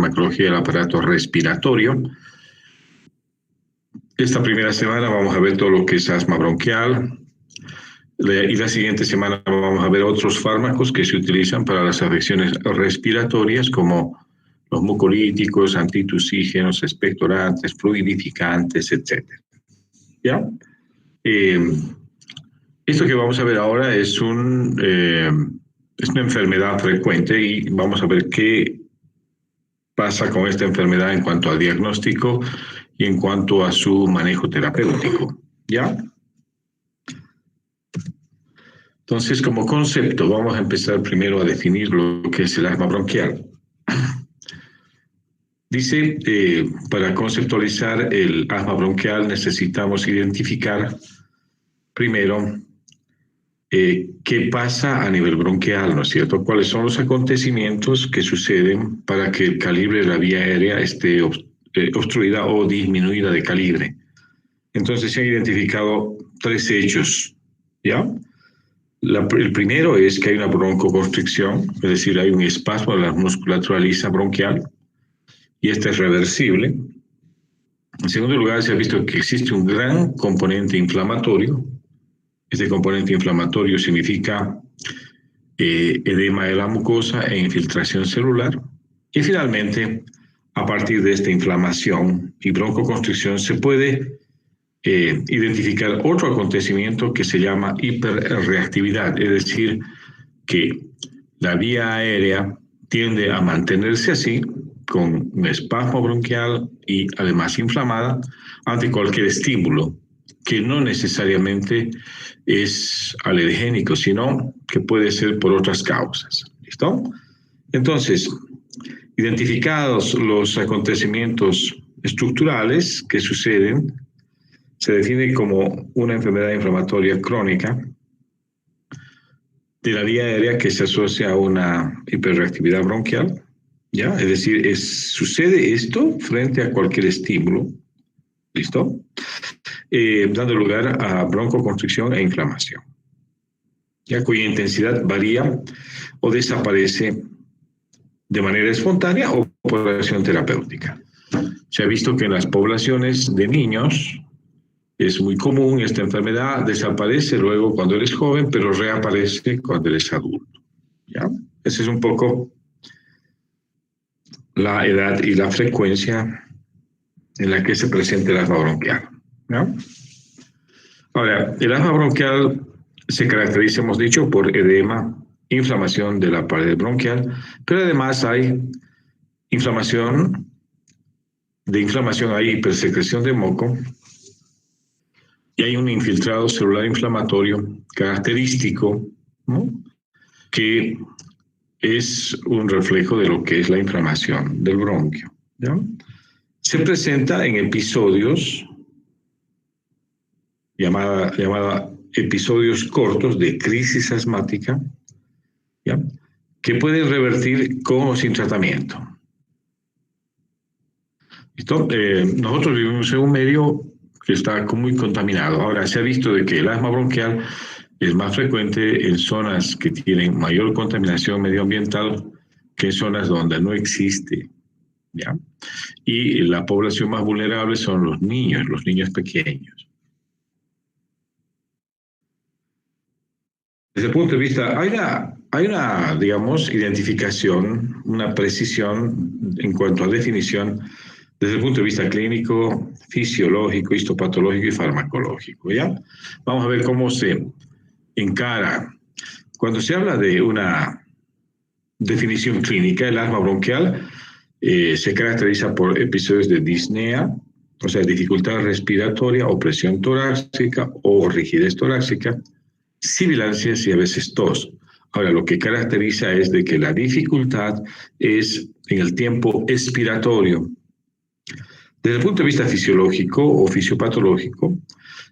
farmacología del aparato respiratorio. Esta primera semana vamos a ver todo lo que es asma bronquial, y la siguiente semana vamos a ver otros fármacos que se utilizan para las afecciones respiratorias, como los mucolíticos, antitusígenos, expectorantes, fluidificantes, etc. ¿Ya? Esto que vamos a ver ahora es una enfermedad frecuente y vamos a ver qué pasa con esta enfermedad en cuanto al diagnóstico y en cuanto a su manejo terapéutico. ¿Ya? Entonces, como concepto, vamos a empezar primero a definir lo que es el asma bronquial. Dice, para conceptualizar el asma bronquial necesitamos identificar primero qué pasa a nivel bronquial, ¿no es cierto? ¿Cuáles son los acontecimientos que suceden para que el calibre de la vía aérea esté obstruida o disminuida de calibre? Entonces se han identificado 3 hechos, ¿ya? El primero es que hay una broncoconstricción, es decir, hay un espasmo de la musculatura lisa bronquial, y esta es reversible. En segundo lugar, se ha visto que existe un gran componente inflamatorio. Este componente inflamatorio significa edema de la mucosa e infiltración celular. Y finalmente, a partir de esta inflamación y broncoconstricción, se puede identificar otro acontecimiento que se llama hiperreactividad, es decir, que la vía aérea tiende a mantenerse así, con un espasmo bronquial y además inflamada, ante cualquier estímulo, que no necesariamente es alergénico, sino que puede ser por otras causas. ¿Listo? Entonces, identificados los acontecimientos estructurales que suceden, se define como una enfermedad inflamatoria crónica de la vía aérea que se asocia a una hiperreactividad bronquial, ¿ya? Es decir, sucede esto frente a cualquier estímulo, ¿listo? Dando lugar a broncoconstricción e inflamación, ya, cuya intensidad varía o desaparece de manera espontánea o por acción terapéutica. Se ha visto que en las poblaciones de niños es muy común esta enfermedad, desaparece luego cuando eres joven, pero reaparece cuando eres adulto, ¿ya? Esa es un poco la edad y la frecuencia en la que se presenta el asma bronquial, ¿no? Ahora, el asma bronquial se caracteriza, hemos dicho, por edema, inflamación de la pared bronquial, pero además hay inflamación, hay hipersecreción de moco y hay un infiltrado celular inflamatorio característico, ¿no?, que es un reflejo de lo que es la inflamación del bronquio, ¿no? Se presenta en episodios llamada episodios cortos de crisis asmática, ¿ya?, que pueden revertir con o sin tratamiento. Nosotros vivimos en un medio que está muy contaminado. Ahora, se ha visto de que el asma bronquial es más frecuente en zonas que tienen mayor contaminación medioambiental que en zonas donde no existe, ¿ya? Y la población más vulnerable son los niños pequeños. Desde el punto de vista, hay una, digamos, identificación, una precisión en cuanto a definición desde el punto de vista clínico, fisiológico, histopatológico y farmacológico, ¿ya? Vamos a ver cómo se encara. Cuando se habla de una definición clínica, el asma bronquial se caracteriza por episodios de disnea, o sea, dificultad respiratoria, opresión torácica o rigidez torácica, sibilancias y a veces tos. Ahora, lo que caracteriza es de que la dificultad es en el tiempo expiratorio. Desde el punto de vista fisiológico o fisiopatológico,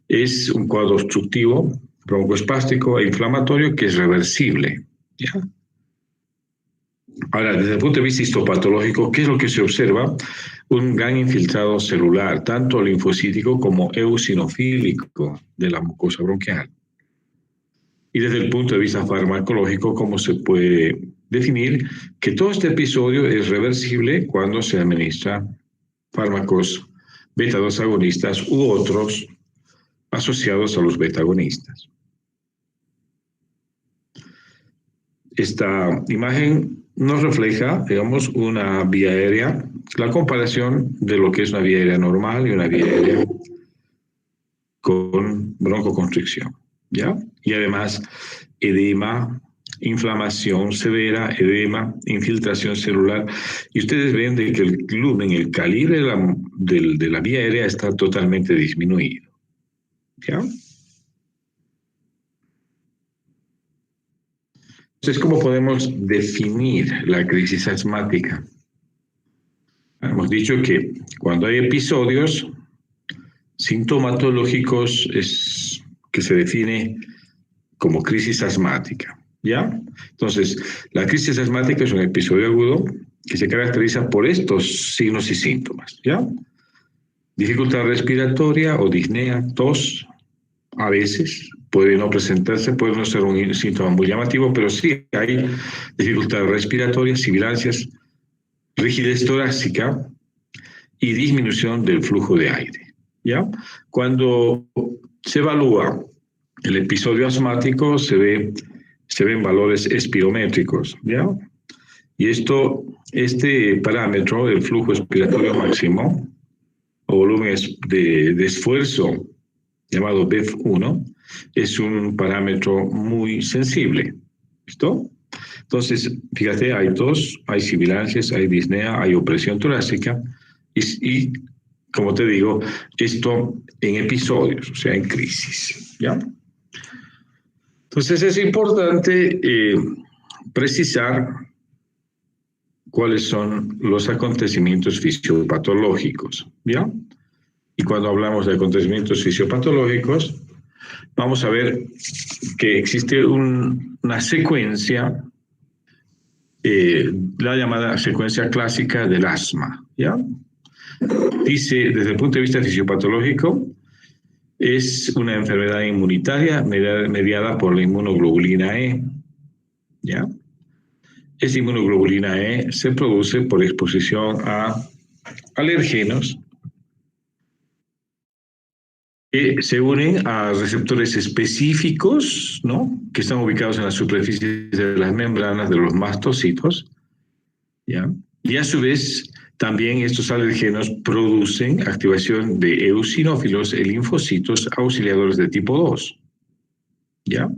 es un cuadro obstructivo, broncoespástico e inflamatorio que es reversible, ¿ya? Ahora, desde el punto de vista histopatológico, ¿qué es lo que se observa? Un gran infiltrado celular, tanto linfocítico como eosinofílico de la mucosa bronquial. Y desde el punto de vista farmacológico, ¿cómo se puede definir que todo este episodio es reversible cuando se administra fármacos beta-2 agonistas u otros asociados a los beta-agonistas. Esta imagen nos refleja, digamos, una vía aérea, la comparación de lo que es una vía aérea normal y una vía aérea con broncoconstricción, ¿ya? Y además, edema, inflamación severa, edema, infiltración celular. Y ustedes ven de que el lumen, el calibre de la vía aérea está totalmente disminuido, ¿ya? Entonces, ¿cómo podemos definir la crisis asmática? Hemos dicho que cuando hay episodios sintomatológicos es que se define como crisis asmática, ¿ya? Entonces, la crisis asmática es un episodio agudo que se caracteriza por estos signos y síntomas, ¿ya? Dificultad respiratoria o disnea, tos, a veces puede no presentarse, puede no ser un síntoma muy llamativo, pero sí hay dificultad respiratoria, sibilancias, rigidez torácica y disminución del flujo de aire, ¿ya? Cuando se evalúa el episodio asmático, se ven valores espirométricos, ¿ya? Y este parámetro, el flujo expiratorio máximo, o volumen de esfuerzo, llamado BEF1, es un parámetro muy sensible, ¿listo? Entonces, fíjate, hay tos, hay sibilancias, hay disnea, hay opresión torácica, y como te digo, esto en episodios, o sea, en crisis, ¿ya? Entonces es importante precisar cuáles son los acontecimientos fisiopatológicos, ¿ya? Y cuando hablamos de acontecimientos fisiopatológicos, vamos a ver que existe una secuencia, la llamada secuencia clásica del asma, ¿ya? Dice, desde el punto de vista fisiopatológico, es una enfermedad inmunitaria mediada por la inmunoglobulina E, ¿ya? Esa inmunoglobulina E se produce por exposición a alergenos que se unen a receptores específicos, ¿no? Que están ubicados en la superficie de las membranas de los mastocitos, ¿ya? Y a su vez, también estos alergenos producen activación de eosinófilos e linfocitos auxiliadores de tipo 2, ¿ya?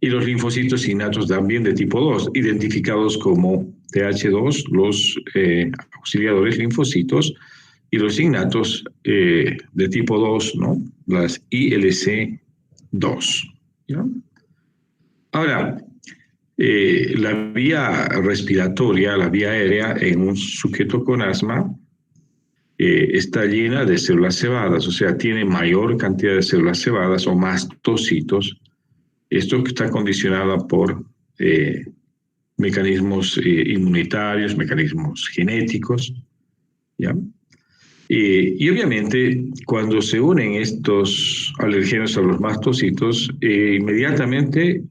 Y los linfocitos innatos también de tipo 2, identificados como TH2, los auxiliadores linfocitos, y los innatos de tipo 2, ¿no? Las ILC2, ¿ya? Ahora, la vía respiratoria, la vía aérea en un sujeto con asma está llena de células cebadas, o sea, tiene mayor cantidad de células cebadas o mastocitos. Esto está condicionado por mecanismos inmunitarios, mecanismos genéticos, ¿ya? Y obviamente, cuando se unen estos alergenos a los mastocitos, inmediatamente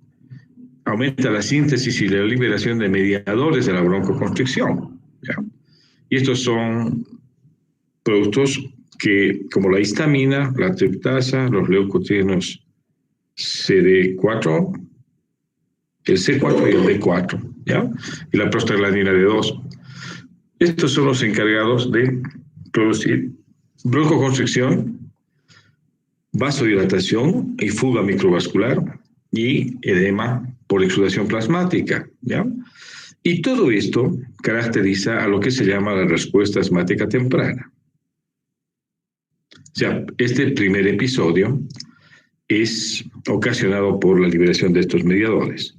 aumenta la síntesis y la liberación de mediadores de la broncoconstricción, ¿ya? Y estos son productos que, como la histamina, la triptasa, los leucotrienos CD4, el C4 y el D4, ¿ya? Y la prostaglandina D2. Estos son los encargados de producir broncoconstricción, vasodilatación y fuga microvascular y edema por exudación plasmática, ¿ya? Y todo esto caracteriza a lo que se llama la respuesta asmática temprana. O sea, este primer episodio es ocasionado por la liberación de estos mediadores.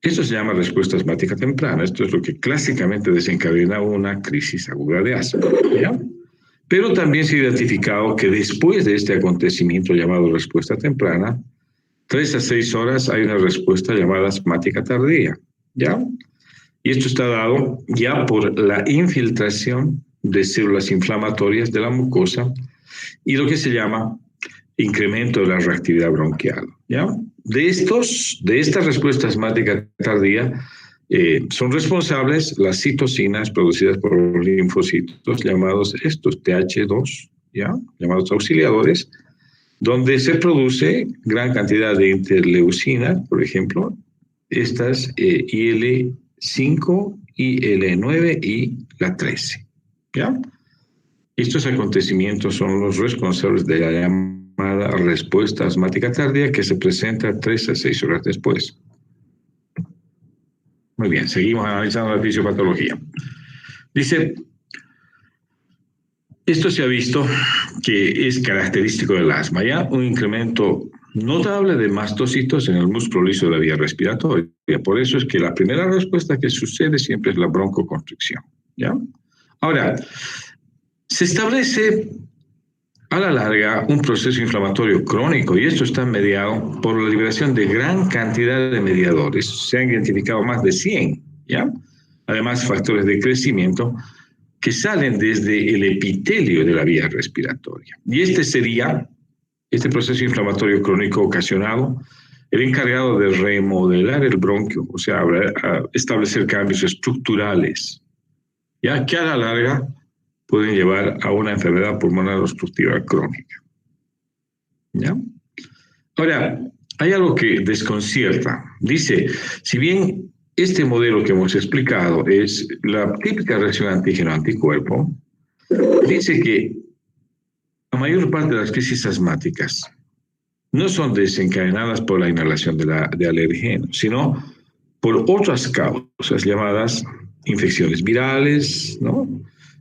Esto se llama respuesta asmática temprana. Esto es lo que clásicamente desencadena una crisis aguda de asma, ¿ya? Pero también se ha identificado que después de este acontecimiento llamado respuesta temprana, 3 a 6 horas hay una respuesta llamada asmática tardía, ¿ya? Y esto está dado ya por la infiltración de células inflamatorias de la mucosa y lo que se llama incremento de la reactividad bronquial, ¿ya? De esta respuesta asmática tardía Son responsables las citocinas producidas por los linfocitos llamados estos Th2, ¿ya? Llamados auxiliadores, donde se produce gran cantidad de interleucina, por ejemplo, estas IL-5, IL-9 y la 13, ¿ya? Estos acontecimientos son los responsables de la llamada respuesta asmática tardía que se presenta 3 a 6 horas después. Muy bien, seguimos analizando la fisiopatología. Dice, esto se ha visto que es característico del asma, ¿ya? Un incremento notable de mastocitos en el músculo liso de la vía respiratoria. Por eso es que la primera respuesta que sucede siempre es la broncoconstricción, ¿ya? Ahora, se establece a la larga un proceso inflamatorio crónico y esto está mediado por la liberación de gran cantidad de mediadores. Se han identificado más de 100, ¿ya? Además, factores de crecimiento que salen desde el epitelio de la vía respiratoria. Y este proceso inflamatorio crónico ocasionado, el encargado de remodelar el bronquio, o sea, establecer cambios estructurales, ya que a la larga pueden llevar a una enfermedad pulmonar obstructiva crónica. ¿Ya? Ahora, hay algo que desconcierta. Dice, si bien este modelo que hemos explicado es la típica reacción antígeno-anticuerpo, dice que la mayor parte de las crisis asmáticas no son desencadenadas por la inhalación de alergenos, sino por otras causas llamadas infecciones virales, ¿no?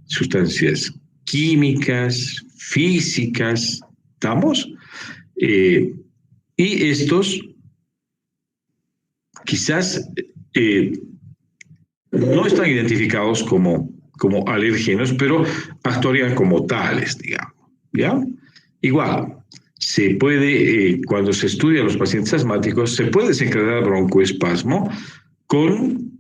Sustancias químicas, físicas, ¿estamos? Y estos quizás no están identificados como alérgenos, pero actuarían como tales, digamos, ¿ya? Igual, se puede, cuando se estudia a los pacientes asmáticos, se puede desencadenar broncoespasmo con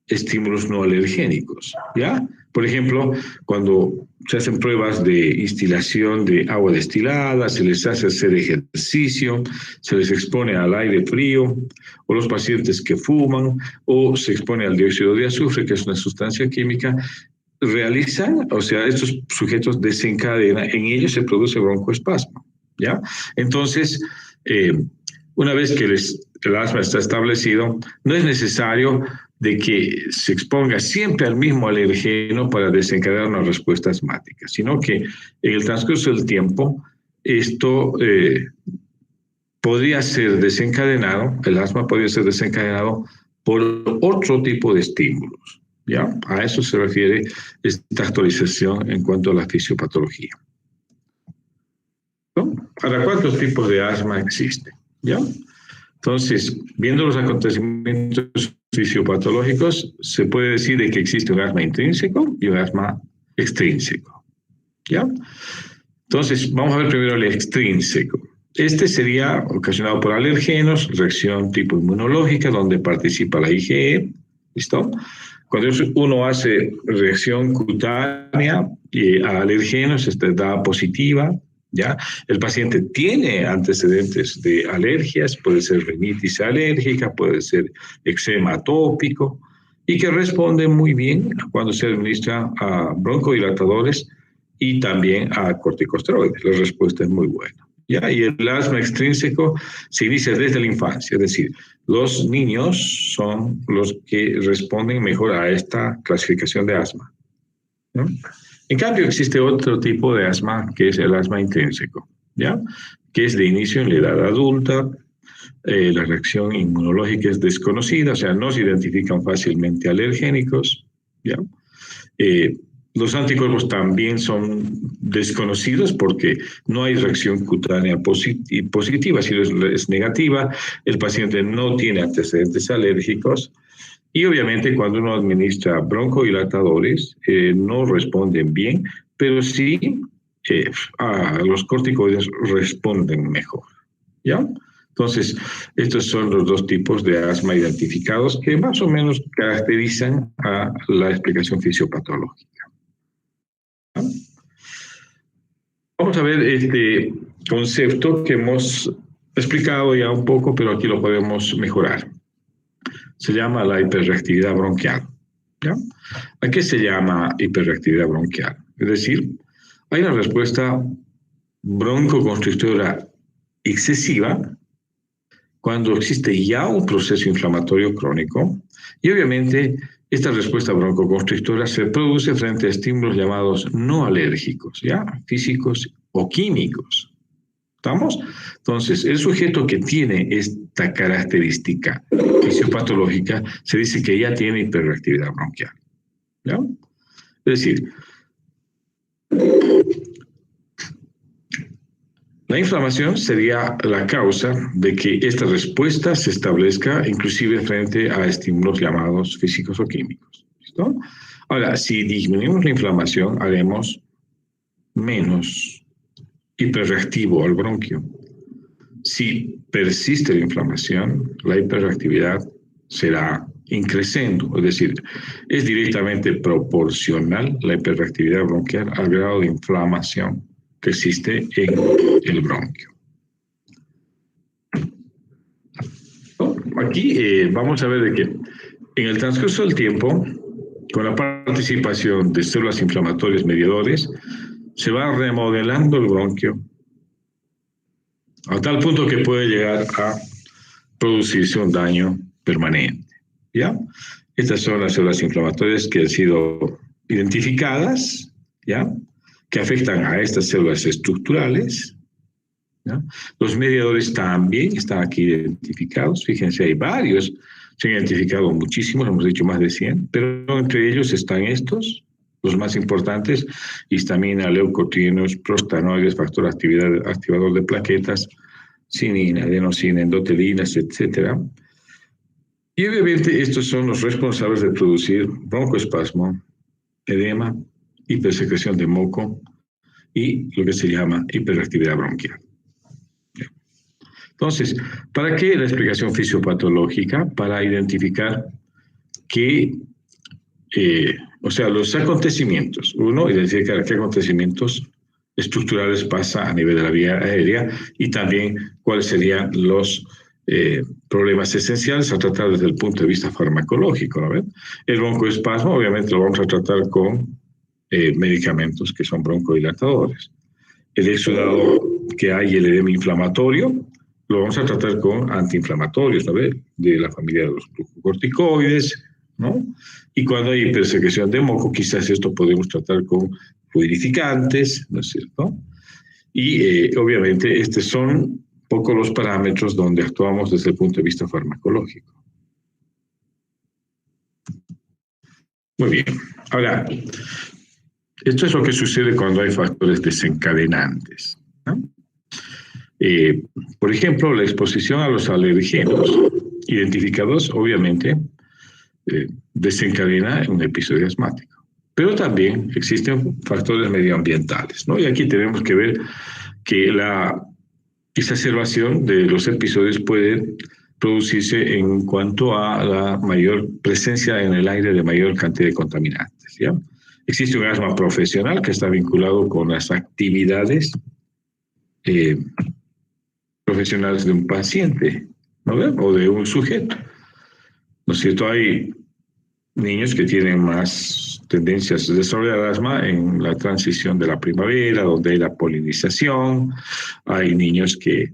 estímulos no alergénicos, ¿ya? Por ejemplo, cuando se hacen pruebas de instilación de agua destilada, se les hace hacer ejercicio, se les expone al aire frío, o los pacientes que fuman, o se expone al dióxido de azufre, que es una sustancia química, realizan, o sea, estos sujetos desencadenan, en ellos se produce broncoespasmo, ¿ya? Entonces, una vez que el asma está establecido, no es necesario de que se exponga siempre al mismo alergeno para desencadenar una respuesta asmática, sino que en el transcurso del tiempo esto podría ser desencadenado, el asma podría ser desencadenado por otro tipo de estímulos, ¿ya? A eso se refiere esta actualización en cuanto a la fisiopatología, ¿no? Ahora, ¿cuántos tipos de asma existen? ¿Ya? Entonces, viendo los acontecimientos fisiopatológicos, se puede decir de que existe un asma intrínseco y un asma extrínseco, ¿ya? Entonces, vamos a ver primero el extrínseco. Este sería ocasionado por alergenos, reacción tipo inmunológica, donde participa la IgE, ¿listo? Cuando uno hace reacción cutánea a alergenos, esta da positiva, ¿ya? El paciente tiene antecedentes de alergias, puede ser rinitis alérgica, puede ser eczema atópico, y que responde muy bien cuando se administra a broncodilatadores y también a corticosteroides. La respuesta es muy buena, ¿ya? Y el asma extrínseco se inicia desde la infancia, es decir, los niños son los que responden mejor a esta clasificación de asma, ¿no? En cambio, existe otro tipo de asma, que es el asma intrínseco, ¿ya? Que es de inicio en la edad adulta. La reacción inmunológica es desconocida, o sea, no se identifican fácilmente alergénicos, ¿ya? Los anticuerpos también son desconocidos porque no hay reacción cutánea positiva, si es negativa, el paciente no tiene antecedentes alérgicos. Y obviamente cuando uno administra broncodilatadores no responden bien, pero sí a los corticoides responden mejor, ¿ya? Entonces, estos son los dos tipos de asma identificados que más o menos caracterizan a la explicación fisiopatológica, ¿ya? Vamos a ver este concepto que hemos explicado ya un poco, pero aquí lo podemos mejorar. se llama la hiperreactividad bronquial. ¿Ya? ¿A qué se llama hiperreactividad bronquial? Es decir, hay una respuesta broncoconstrictora excesiva cuando existe ya un proceso inflamatorio crónico y obviamente esta respuesta broncoconstrictora se produce frente a estímulos llamados no alérgicos, ¿ya? Físicos o químicos. ¿Estamos? Entonces, el sujeto que tiene esta característica fisiopatológica se dice que ya tiene hiperreactividad bronquial. ¿Ya? Es decir, la inflamación sería la causa de que esta respuesta se establezca inclusive frente a estímulos llamados físicos o químicos. ¿Listo? Ahora, si disminuimos la inflamación, haremos menos hiperreactivo al bronquio. Si persiste la inflamación, la hiperreactividad será increciendo, es decir, es directamente proporcional la hiperreactividad bronquial al grado de inflamación que existe en el bronquio. Aquí vamos a ver de que en el transcurso del tiempo, con la participación de células inflamatorias mediadores, se va remodelando el bronquio a tal punto que puede llegar a producirse un daño permanente. ¿Ya? Estas son las células inflamatorias que han sido identificadas, ¿ya? Que afectan a estas células estructurales. ¿Ya? Los mediadores también están aquí identificados. Fíjense, hay varios. Se han identificado muchísimos, hemos dicho más de 100, pero entre ellos están estos, los más importantes: histamina, leucotrienos, prostanoides, factor activador de plaquetas, cinina, adenosina, endotelinas, etc. Y obviamente estos son los responsables de producir broncoespasmo, edema, hipersecreción de moco y lo que se llama hiperactividad bronquial. Entonces, ¿para qué la explicación fisiopatológica? Para identificar que, los acontecimientos. Uno, identificar qué acontecimientos estructurales pasa a nivel de la vía aérea y también cuáles serían los problemas esenciales a tratar desde el punto de vista farmacológico, ¿no? El broncoespasmo, obviamente, lo vamos a tratar con medicamentos que son broncodilatadores. El exudado que hay, el edema inflamatorio, lo vamos a tratar con antiinflamatorios, ¿no? De la familia de los glucocorticoides, ¿no? Y cuando hay hipersecreción de moco, quizás esto podemos tratar con fluidificantes, ¿no es cierto? Y obviamente estos son poco los parámetros donde actuamos desde el punto de vista farmacológico. Muy bien. Ahora, esto es lo que sucede cuando hay factores desencadenantes, ¿no? Por ejemplo, la exposición a los alergenos identificados, obviamente, desencadena un episodio asmático. Pero también existen factores medioambientales, ¿no? Y aquí tenemos que ver que la exacerbación de los episodios puede producirse en cuanto a la mayor presencia en el aire de mayor cantidad de contaminantes, ¿ya? Existe un asma profesional que está vinculado con las actividades profesionales de un paciente, ¿no? O de un sujeto, ¿no es cierto? Hay niños que tienen más tendencias a desarrollar asma en la transición de la primavera, donde hay la polinización. Hay niños que,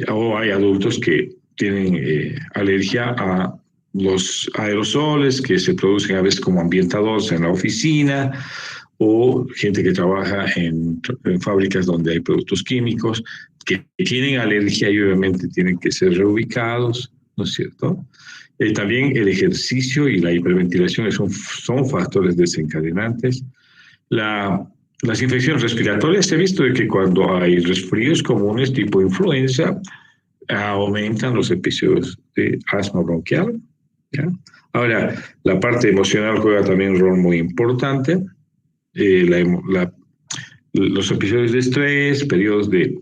o hay adultos que tienen alergia a los aerosoles que se producen a veces como ambientadores en la oficina, o gente que trabaja en fábricas donde hay productos químicos, que tienen alergia y obviamente tienen que ser reubicados, ¿no es cierto? También el ejercicio y la hiperventilación son factores desencadenantes. Las infecciones respiratorias, se ha visto de que cuando hay resfríos comunes tipo influenza, aumentan los episodios de asma bronquial, ¿ya? Ahora, la parte emocional juega también un rol muy importante. Los episodios de estrés, periodos de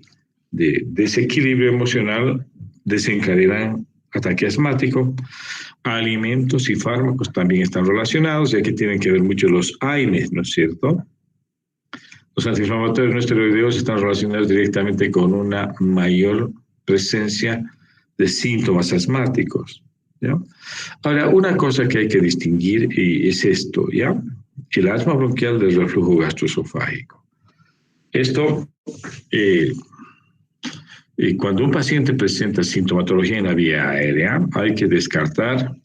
desequilibrio emocional desencadenan ataque asmático. Alimentos y fármacos también están relacionados, ya que tienen que ver mucho los AINES, ¿no es cierto? Los antiinflamatorios no esteroideos están relacionados directamente con una mayor presencia de síntomas asmáticos, ¿ya? Ahora, una cosa que hay que distinguir es esto, ¿ya? El asma bronquial del reflujo gastroesofágico. Esto, eh, cuando un paciente presenta sintomatología en la vía aérea, hay que descartar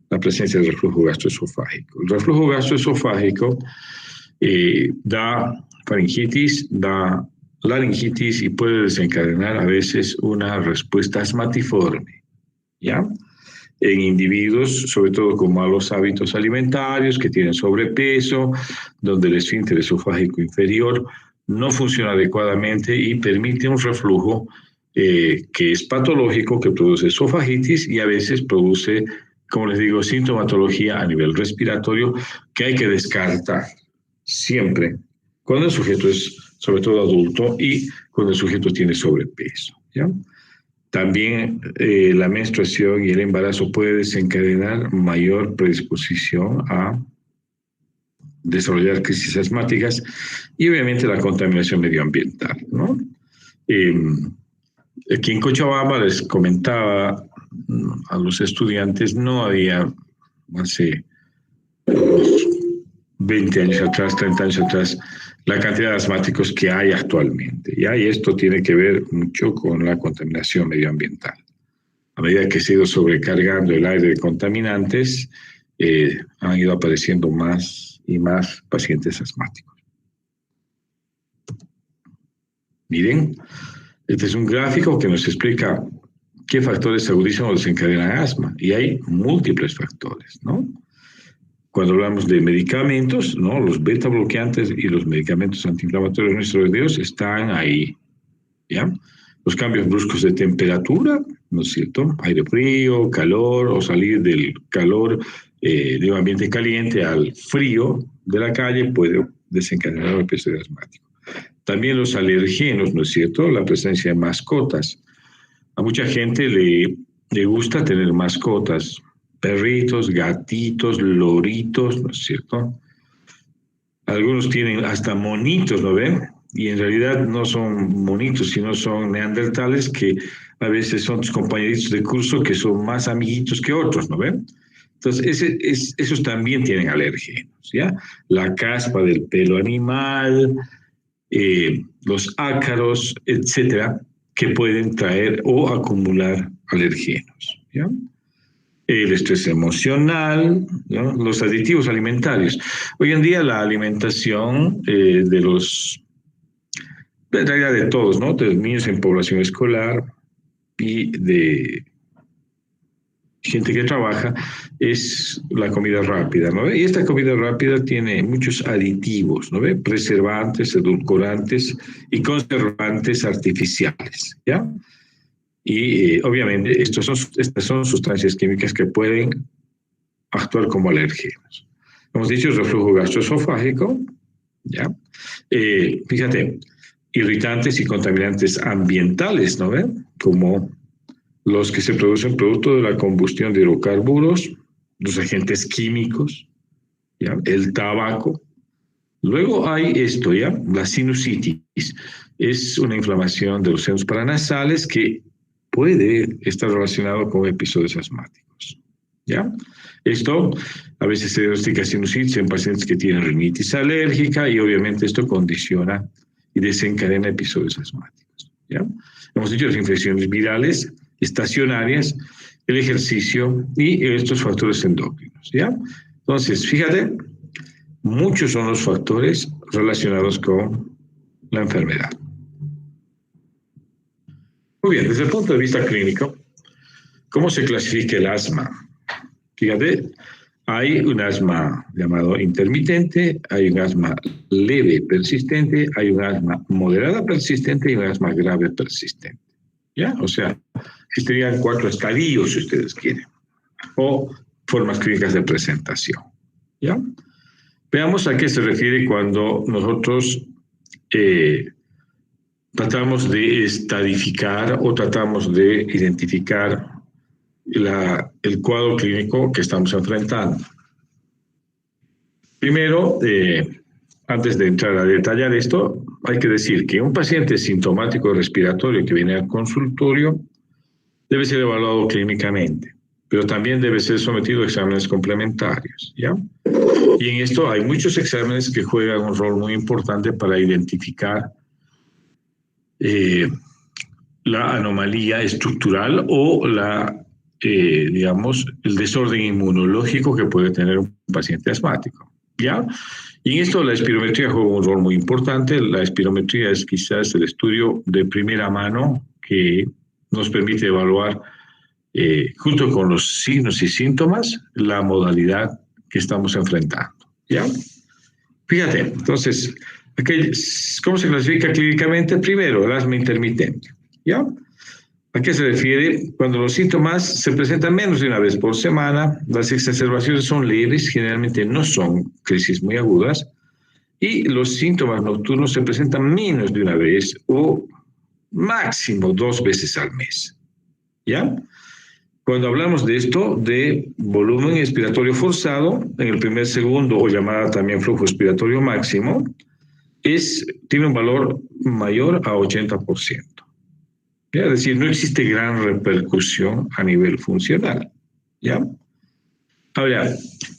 la presencia del reflujo gastroesofágico. El reflujo gastroesofágico da faringitis, da laringitis y puede desencadenar a veces una respuesta asmatiforme, ¿ya? En individuos, sobre todo con malos hábitos alimentarios, que tienen sobrepeso, donde el esfínter esofágico inferior no funciona adecuadamente y permite un reflujo que es patológico, que produce esofagitis y a veces produce, como les digo, sintomatología a nivel respiratorio que hay que descartar siempre cuando el sujeto es sobre todo adulto y cuando el sujeto tiene sobrepeso, ¿ya? También la menstruación y el embarazo puede desencadenar mayor predisposición a desarrollar crisis asmáticas y obviamente la contaminación medioambiental, ¿no? Aquí en Cochabamba les comentaba a los estudiantes, no había hace 20 años atrás, 30 años atrás, la cantidad de asmáticos que hay actualmente, ¿ya? Y esto tiene que ver mucho con la contaminación medioambiental. A medida que se ha ido sobrecargando el aire de contaminantes, han ido apareciendo más y más pacientes asmáticos. Miren, este es un gráfico que nos explica qué factores agudizan o desencadenan asma, y hay múltiples factores, ¿no? Cuando hablamos de medicamentos, ¿no? Los beta bloqueantes y los medicamentos antiinflamatorios no esteroideos están ahí, ¿ya? Los cambios bruscos de temperatura, ¿no es cierto? Aire frío, calor, o salir del calor de un ambiente caliente al frío de la calle puede desencadenar un episodio asmático. También los alergenos, ¿no es cierto? La presencia de mascotas. A mucha gente le gusta tener mascotas, perritos, gatitos, loritos, ¿no es cierto? Algunos tienen hasta monitos, ¿no ven? Y en realidad no son monitos, sino son neandertales que a veces son tus compañeritos de curso que son más amiguitos que otros, ¿no ven? Entonces, esos también tienen alérgenos, ¿ya? La caspa del pelo animal, los ácaros, etcétera, que pueden traer o acumular alérgenos, ¿ya? El estrés emocional, ¿no? Los aditivos alimentarios. Hoy en día la alimentación en realidad de todos, ¿no? De los niños en población escolar y de gente que trabaja, es la comida rápida, ¿no? Y esta comida rápida tiene muchos aditivos, ¿no? Preservantes, edulcorantes y conservantes artificiales, ¿ya? Y obviamente estas son sustancias químicas que pueden actuar como alérgenos. Hemos dicho el reflujo gastroesofágico, ¿ya? Fíjate, irritantes y contaminantes ambientales, ¿no ven? Como los que se producen producto de la combustión de hidrocarburos, los agentes químicos, ¿ya? El tabaco. Luego hay esto, ¿ya? La sinusitis. Es una inflamación de los senos paranasales que puede estar relacionado con episodios asmáticos, ¿ya? Esto a veces se diagnostica sinusitis en pacientes que tienen rinitis alérgica y obviamente esto condiciona y desencadena episodios asmáticos, ¿ya? Hemos dicho las infecciones virales estacionarias, el ejercicio y estos factores endócrinos, ¿ya? Entonces, fíjate, muchos son los factores relacionados con la enfermedad. Muy bien, desde el punto de vista clínico, ¿cómo se clasifica el asma? Fíjate, hay un asma llamado intermitente, hay un asma leve persistente, hay un asma moderada persistente y un asma grave persistente, ¿ya? O sea, existirían 4 estadios, si ustedes quieren, o formas clínicas de presentación, ¿ya? Veamos a qué se refiere cuando nosotros tratamos de estadificar o tratamos de identificar el cuadro clínico que estamos enfrentando. Primero, antes de entrar a detallar esto, hay que decir que un paciente sintomático respiratorio que viene al consultorio debe ser evaluado clínicamente. pero también debe ser sometido a exámenes complementarios, ¿ya? Y en esto hay muchos exámenes que juegan un rol muy importante para identificar la anomalía estructural o digamos, el desorden inmunológico que puede tener un paciente asmático, ¿ya? Y en esto la espirometría juega un rol muy importante. La espirometría es quizás el estudio de primera mano que nos permite evaluar, junto con los signos y síntomas, la modalidad que estamos enfrentando, ¿ya? Fíjate, entonces, ¿cómo se clasifica clínicamente? Primero, el asma intermitente, ¿ya? ¿A qué se refiere? Cuando los síntomas se presentan menos de una vez por semana, las exacerbaciones son leves, generalmente no son crisis muy agudas, y los síntomas nocturnos se presentan menos de una vez o máximo 2 veces al mes, ¿ya? Cuando hablamos de esto, de volumen expiratorio forzado, en el primer segundo, o llamada también flujo expiratorio máximo, tiene un valor mayor a 80%. ¿Ya? Es decir, no existe gran repercusión a nivel funcional, ¿ya? Ahora,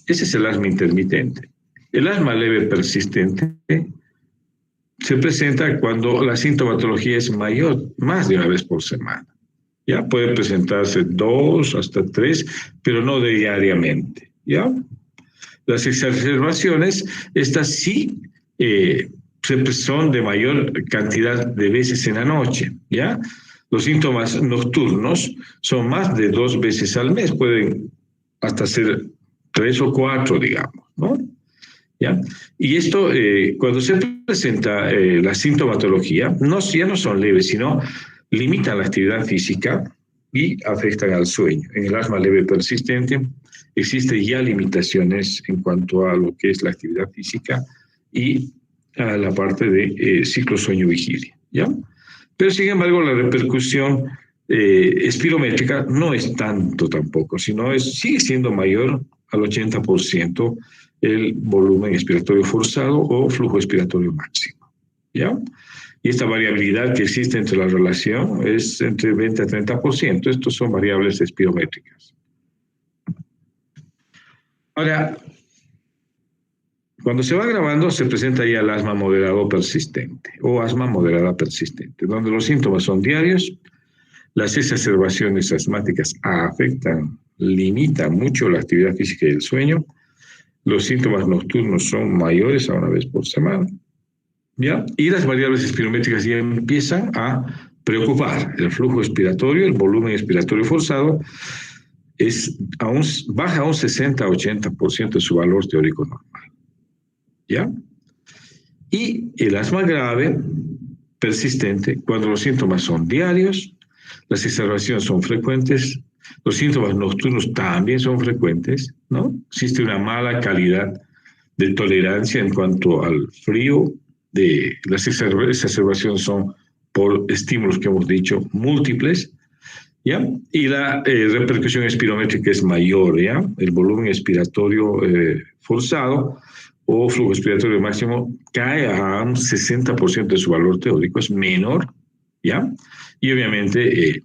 ese es el asma intermitente. El asma leve persistente se presenta cuando la sintomatología es mayor, más de una vez por semana. ¿Ya? Puede presentarse 2 hasta 3, pero no diariamente, ¿ya? Las exacerbaciones, estas sí son de mayor cantidad de veces en la noche, ¿ya? Los síntomas nocturnos son más de 2 veces al mes, pueden hasta ser 3 o 4, digamos, ¿no? ¿Ya? Y esto, cuando se presenta la sintomatología, ya no son leves, sino limitan la actividad física y afectan al sueño. En el asma leve persistente existen ya limitaciones en cuanto a lo que es la actividad física y a la parte de ciclo sueño-vigilia, ¿ya? Pero sin embargo la repercusión espirométrica no es tanto tampoco, sino sigue siendo mayor al 80% el volumen expiratorio forzado o flujo expiratorio máximo, ¿ya? Y esta variabilidad que existe entre la relación es entre 20 a 30%. Estos son variables espirométricas. Ahora, cuando se va agravando, se presenta ya el asma moderado persistente o asma moderada persistente, donde los síntomas son diarios, las exacerbaciones asmáticas limitan mucho la actividad física y el sueño, los síntomas nocturnos son mayores a una vez por semana, ¿ya? Y las variables espirométricas ya empiezan a preocupar. El flujo expiratorio, el volumen expiratorio forzado, baja a un 60-80% de su valor teórico normal, ¿ya? Y el asma grave, persistente, cuando los síntomas son diarios, las exacerbaciones son frecuentes, los síntomas nocturnos también son frecuentes, ¿no? Existe una mala calidad de tolerancia en cuanto al frío. Las exacerbaciones son por estímulos que hemos dicho múltiples, ¿ya? Y la repercusión espirométrica es mayor, ¿ya? El volumen expiratorio forzado o flujo expiratorio máximo cae a un 60% de su valor teórico, es menor, ¿ya? Y obviamente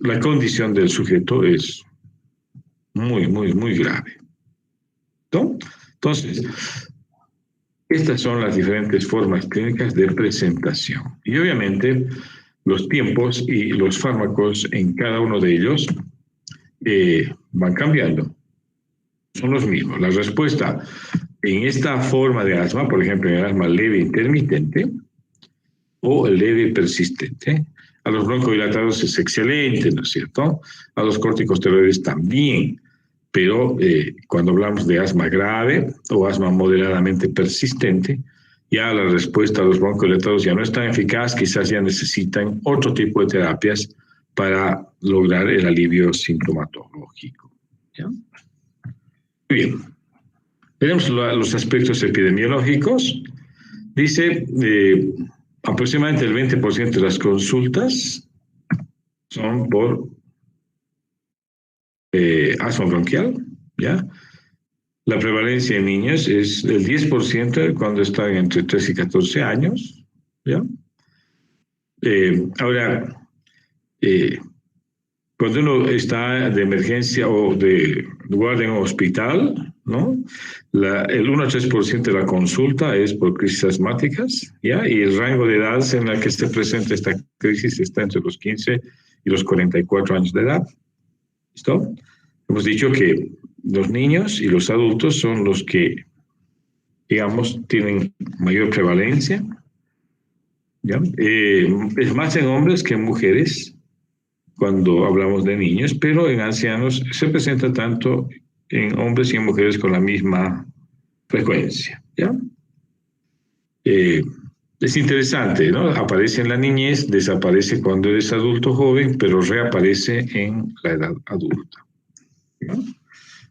la condición del sujeto es muy, muy, muy grave, ¿no? Entonces, estas son las diferentes formas clínicas de presentación. Y obviamente los tiempos y los fármacos en cada uno de ellos van cambiando. Son los mismos. La respuesta en esta forma de asma, por ejemplo, en el asma leve intermitente o leve persistente, a los broncodilatados es excelente, ¿no es cierto? A los corticosteroides también. Pero cuando hablamos de asma grave o asma moderadamente persistente, ya la respuesta a los broncodilatados ya no es tan eficaz, quizás ya necesitan otro tipo de terapias para lograr el alivio sintomatológico, ¿ya? Bien, tenemos los aspectos epidemiológicos. Dice, aproximadamente el 20% de las consultas son por asma bronquial, ¿ya? La prevalencia en niños es del 10% cuando están entre 3 y 14 años, ¿ya? Ahora, Cuando uno está de emergencia o de guardia en un hospital, ¿no? El 1 a 3% de la consulta es por crisis asmáticas, ¿ya? Y el rango de edad en la que se presenta esta crisis está entre los 15 y los 44 años de edad. ¿Listo? Hemos dicho que los niños y los adultos son los que, digamos, tienen mayor prevalencia, ¿ya? Es más en hombres que en mujeres cuando hablamos de niños, pero en ancianos se presenta tanto en hombres y en mujeres con la misma frecuencia, ¿ya? Es interesante, ¿no? Aparece en la niñez, desaparece cuando eres adulto joven, pero reaparece en la edad adulta, ¿ya?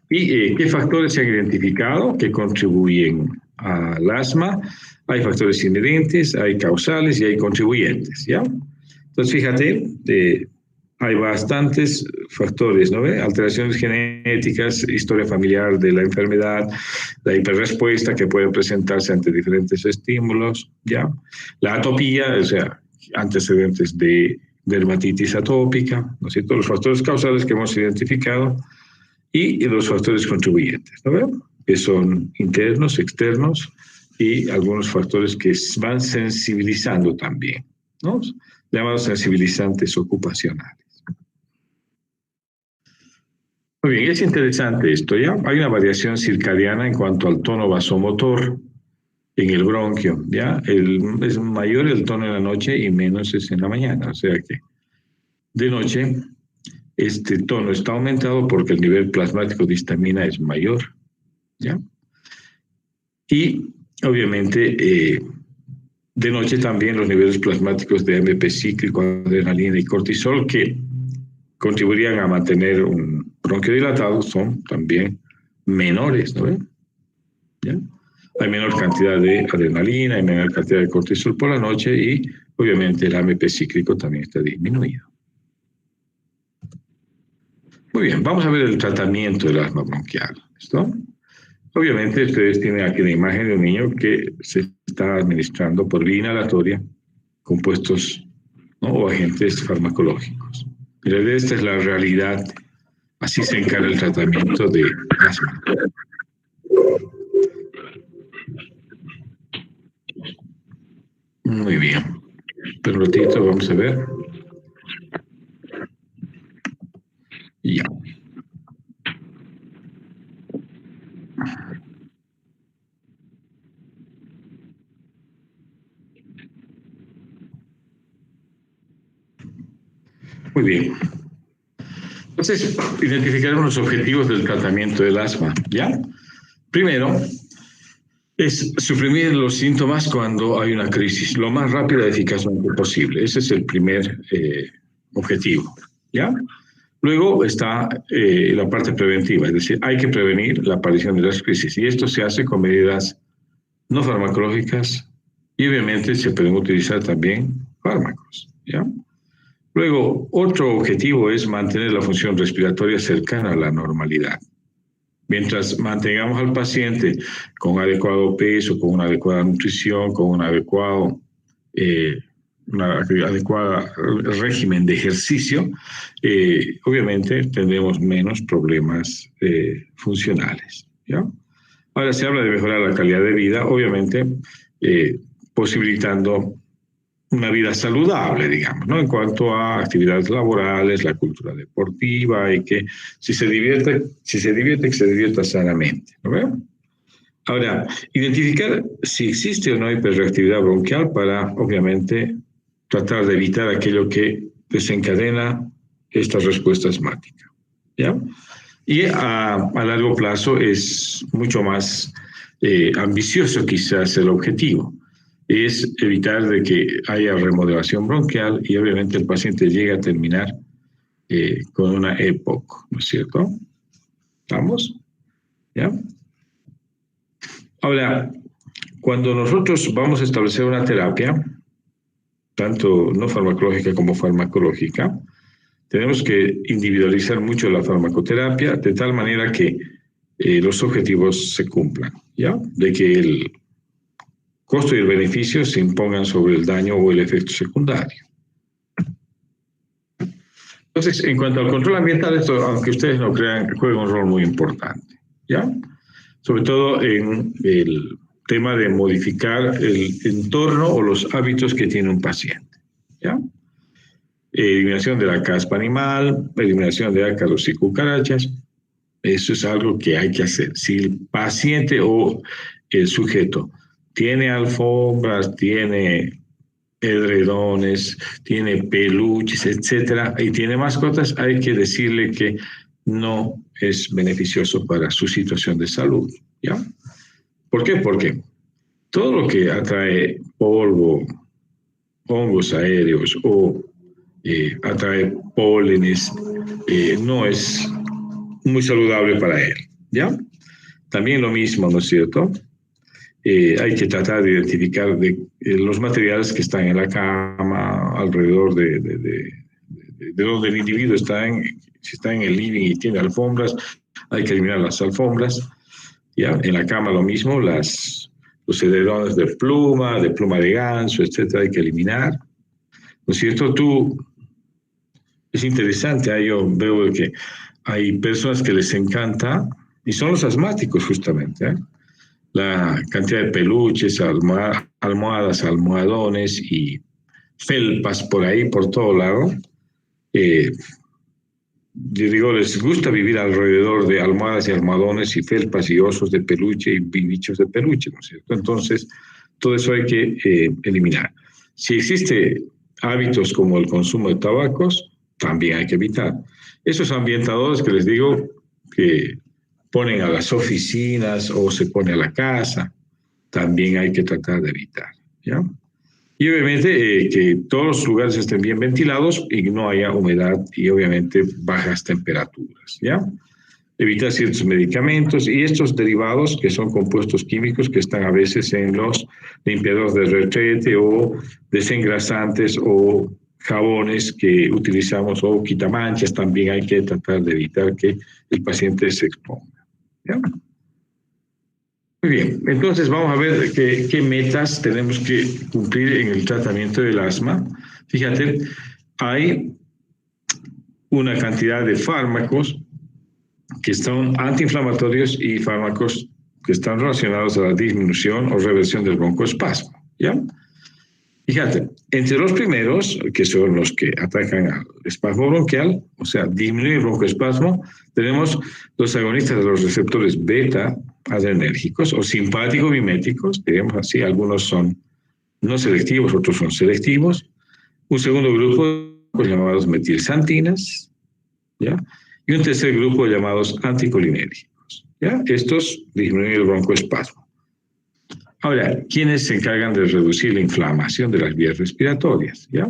¿Y qué factores se han identificado que contribuyen al asma? Hay factores inherentes, hay causales y hay contribuyentes, ¿ya? Entonces, fíjate, hay bastantes factores, ¿no? Alteraciones genéticas, historia familiar de la enfermedad, la hiperrespuesta que puede presentarse ante diferentes estímulos, ¿ya? La atopía, o sea, antecedentes de dermatitis atópica, ¿no es cierto? Los factores causales que hemos identificado y los factores contribuyentes, ¿no? Que son internos, externos y algunos factores que van sensibilizando también, ¿no? Llamados sensibilizantes ocupacionales. Muy bien, es interesante esto, ¿ya? Hay una variación circadiana en cuanto al tono vasomotor en el bronquio, ¿ya? Es mayor el tono en la noche y menos es en la mañana, o sea que de noche este tono está aumentado porque el nivel plasmático de histamina es mayor, ¿ya? Y obviamente de noche también los niveles plasmáticos de AMP cíclico, adrenalina y cortisol que contribuirían a mantener un bronquio dilatado son también menores, ¿no? ¿Ya? Hay menor cantidad de adrenalina, hay menor cantidad de cortisol por la noche y obviamente el AMP cíclico también está disminuido. Muy bien, vamos a ver el tratamiento del asma bronquial, ¿listo? Obviamente ustedes tienen aquí la imagen de un niño que se está administrando por vía inhalatoria compuestos, ¿no? O agentes farmacológicos. Pero esta es la realidad. Así se encara el tratamiento de asma. Muy bien. Pero un ratito, vamos a ver. Ya. Muy bien. Entonces, identificaremos los objetivos del tratamiento del asma, ¿ya? Primero, es suprimir los síntomas cuando hay una crisis, lo más rápido y eficazmente posible. Ese es el primer objetivo, ¿ya? Luego está la parte preventiva, es decir, hay que prevenir la aparición de las crisis y esto se hace con medidas no farmacológicas y obviamente se pueden utilizar también fármacos, ¿ya? Luego, otro objetivo es mantener la función respiratoria cercana a la normalidad. Mientras mantengamos al paciente con adecuado peso, con una adecuada nutrición, con un adecuado régimen de ejercicio, obviamente tendremos menos problemas funcionales, ¿ya? Ahora se habla de mejorar la calidad de vida, obviamente posibilitando una vida saludable, digamos, ¿no? En cuanto a actividades laborales, la cultura deportiva y que si se divierte, que se divierta sanamente, ¿no? Ahora, identificar si existe o no hiperreactividad bronquial para, obviamente, tratar de evitar aquello que desencadena esta respuesta asmática, ¿ya? Y a largo plazo es mucho más ambicioso quizás el objetivo. Es evitar de que haya remodelación bronquial y obviamente el paciente llegue a terminar con una EPOC, ¿no es cierto? ¿Estamos? ¿Ya? Ahora, cuando nosotros vamos a establecer una terapia, tanto no farmacológica como farmacológica, tenemos que individualizar mucho la farmacoterapia de tal manera que los objetivos se cumplan, ¿ya? De que el costo y el beneficio se impongan sobre el daño o el efecto secundario. Entonces, en cuanto al control ambiental, esto, aunque ustedes no crean, juega un rol muy importante, ¿ya? Sobre todo en el tema de modificar el entorno o los hábitos que tiene un paciente, ¿ya? Eliminación de la caspa animal, eliminación de ácaros y cucarachas, eso es algo que hay que hacer. Si el paciente o el sujeto tiene alfombras, tiene edredones, tiene peluches, etcétera, y tiene mascotas, hay que decirle que no es beneficioso para su situación de salud, ¿ya? ¿Por qué? Porque todo lo que atrae polvo, hongos aéreos o atrae pólenes no es muy saludable para él, ¿ya? También lo mismo, ¿no es cierto? Hay que tratar de identificar los materiales que están en la cama, alrededor de donde el individuo está, si está en el living y tiene alfombras, hay que eliminar las alfombras, ¿ya? En la cama lo mismo, los edredones de pluma de ganso, etcétera, hay que eliminar, ¿no es cierto? Es interesante, yo veo que hay personas que les encanta, y son los asmáticos justamente, la cantidad de peluches, almohadas, almohadones y felpas por ahí, por todo lado. Yo digo, les gusta vivir alrededor de almohadas y almohadones y felpas y osos de peluche y bichos de peluche, ¿no es cierto? Entonces, todo eso hay que eliminar. Si existe hábitos como el consumo de tabacos, también hay que evitar. Esos ambientadores que les digo que ponen a las oficinas o se pone a la casa, también hay que tratar de evitar, ¿ya? Y obviamente que todos los lugares estén bien ventilados y no haya humedad y obviamente bajas temperaturas, ¿ya? Evitar ciertos medicamentos y estos derivados que son compuestos químicos que están a veces en los limpiadores de retrete o desengrasantes o jabones que utilizamos o quitamanchas, también hay que tratar de evitar que el paciente se exponga, ¿ya? Muy bien, entonces vamos a ver qué metas tenemos que cumplir en el tratamiento del asma. Fíjate, hay una cantidad de fármacos que son antiinflamatorios y fármacos que están relacionados a la disminución o reversión del broncoespasmo, ¿ya? Fíjate, entre los primeros, que son los que atacan al espasmo bronquial, o sea, disminuir el broncoespasmo, tenemos los agonistas de los receptores beta adrenérgicos o simpáticos miméticos, digamos así, algunos son no selectivos, otros son selectivos. Un segundo grupo llamados metilxantinas, ¿ya? Y un tercer grupo llamados anticolinérgicos, ¿ya? Estos disminuyen el broncoespasmo. Ahora, ¿quiénes se encargan de reducir la inflamación de las vías respiratorias? ¿Ya?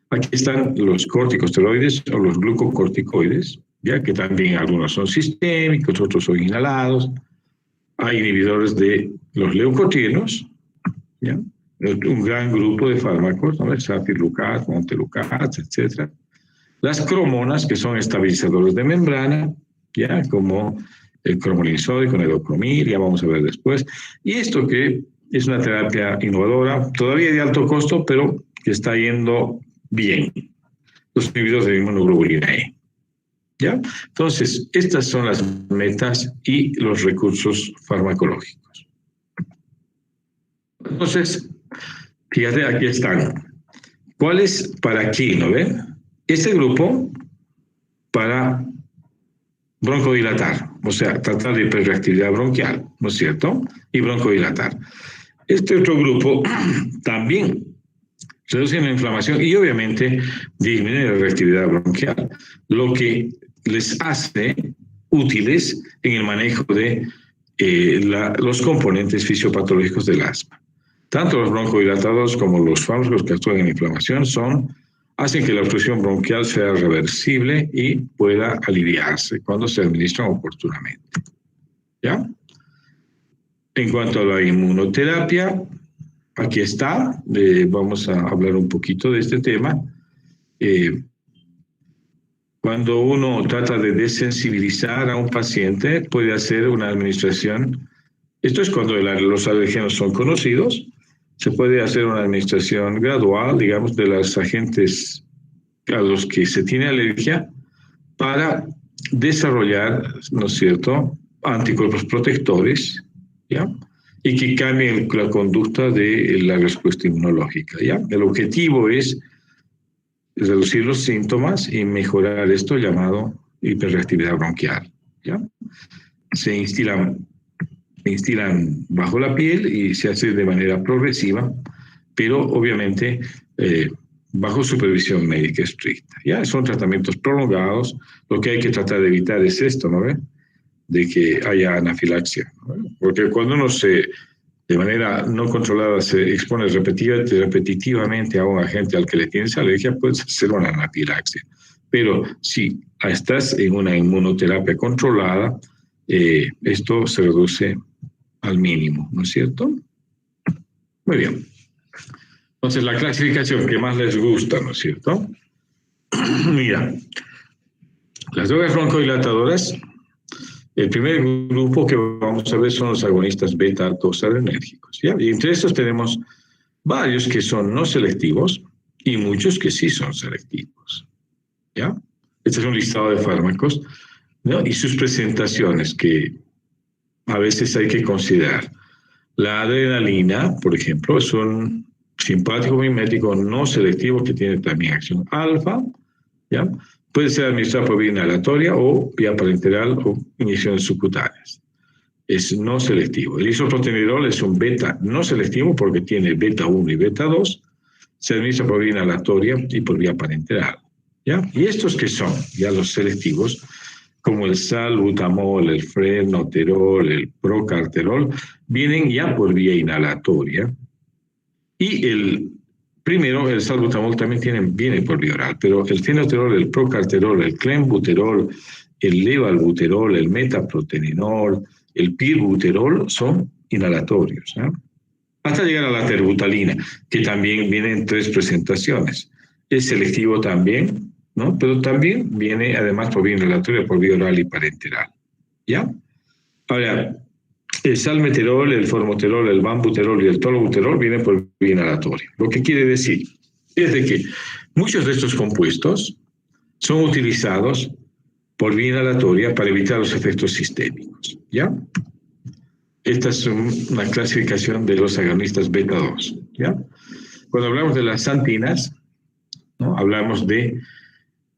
Aquí están los corticosteroides o los glucocorticoides, ya que también algunos son sistémicos, otros son inhalados. Hay inhibidores de los leucotrienos, ¿ya? Un gran grupo de fármacos, ¿no? Sapilucat, montelukast, etc. Las cromonas, que son estabilizadores de membrana, ¿ya? Como el cromolin sódico, nedocromil, ya vamos a ver después. Y esto que es una terapia innovadora, todavía de alto costo, pero que está yendo bien. Los inhibidores de inmunoglobulina E. ¿Ya? Entonces, estas son las metas y los recursos farmacológicos. Entonces, fíjate, aquí están. ¿Cuál es para quién, no ven? Este grupo para broncodilatar, o sea, tratar de hiperreactividad bronquial, ¿no es cierto? Y broncodilatar. Este otro grupo también reduce la inflamación y obviamente disminuye la reactividad bronquial, lo que les hace útiles en el manejo de los componentes fisiopatológicos del asma. Tanto los broncodilatadores como los fármacos que actúan en la inflamación hacen que la obstrucción bronquial sea reversible y pueda aliviarse cuando se administran oportunamente. ¿Ya? En cuanto a la inmunoterapia, aquí está, vamos a hablar un poquito de este tema. Cuando uno trata de desensibilizar a un paciente, puede hacer una administración, esto es cuando los alergenos son conocidos, se puede hacer una administración gradual, digamos, de los agentes a los que se tiene alergia para desarrollar, ¿no es cierto?, anticuerpos protectores, ¿ya?, y que cambien la conducta de la respuesta inmunológica, ¿ya? El objetivo es reducir los síntomas y mejorar esto llamado hiperreactividad bronquial, ¿ya? Se instilan bajo la piel y se hace de manera progresiva, pero obviamente bajo supervisión médica estricta, ¿ya? Son tratamientos prolongados. Lo que hay que tratar de evitar es esto, ¿no ve?, de que haya anafilaxia, ¿no? Porque cuando uno de manera no controlada se expone repetitivamente a un agente al que le tienes alergia, puedes hacer una anafilaxia. Pero si estás en una inmunoterapia controlada, esto se reduce al mínimo, ¿no es cierto? Muy bien. Entonces, la clasificación que más les gusta, ¿no es cierto? Mira, las drogas broncodilatadoras, el primer grupo que vamos a ver son los agonistas beta-2 adrenérgicos, ¿ya? Y entre estos tenemos varios que son no selectivos y muchos que sí son selectivos, ¿ya? Este es un listado de fármacos, ¿no?, y sus presentaciones que a veces hay que considerar. La adrenalina, por ejemplo, es un simpático mimético no selectivo que tiene también acción alfa, ¿ya? Puede ser administrado por vía inhalatoria o vía parenteral o inyecciones subcutáneas. Es no selectivo. El isoprotenolol es un beta no selectivo porque tiene beta 1 y beta 2. Se administra por vía inhalatoria y por vía parenteral, ¿ya? Y estos que son ya los selectivos, como el salbutamol, el frenoterol, el procarterol, vienen ya por vía inhalatoria. Y primero, el salbutamol también viene por vía oral, pero el fenoterol, el procarterol, el clenbuterol, el levalbuterol, el metaproteninol, el pirbuterol son inhalatorios, ¿eh? Hasta llegar a la terbutalina, que también viene en 3 presentaciones. Es selectivo también, ¿no?, pero también viene además por vía inhalatoria, por vía oral y parenteral, ¿ya? Ahora, el salmeterol, el formoterol, el vanbuterol y el tolbuterol vienen por vía inhalatoria. Lo que quiere decir es de que muchos de estos compuestos son utilizados por vía inhalatoria para evitar los efectos sistémicos, ¿ya? Esta es una clasificación de los agonistas beta-2, ¿ya? Cuando hablamos de las xantinas, ¿no?, hablamos de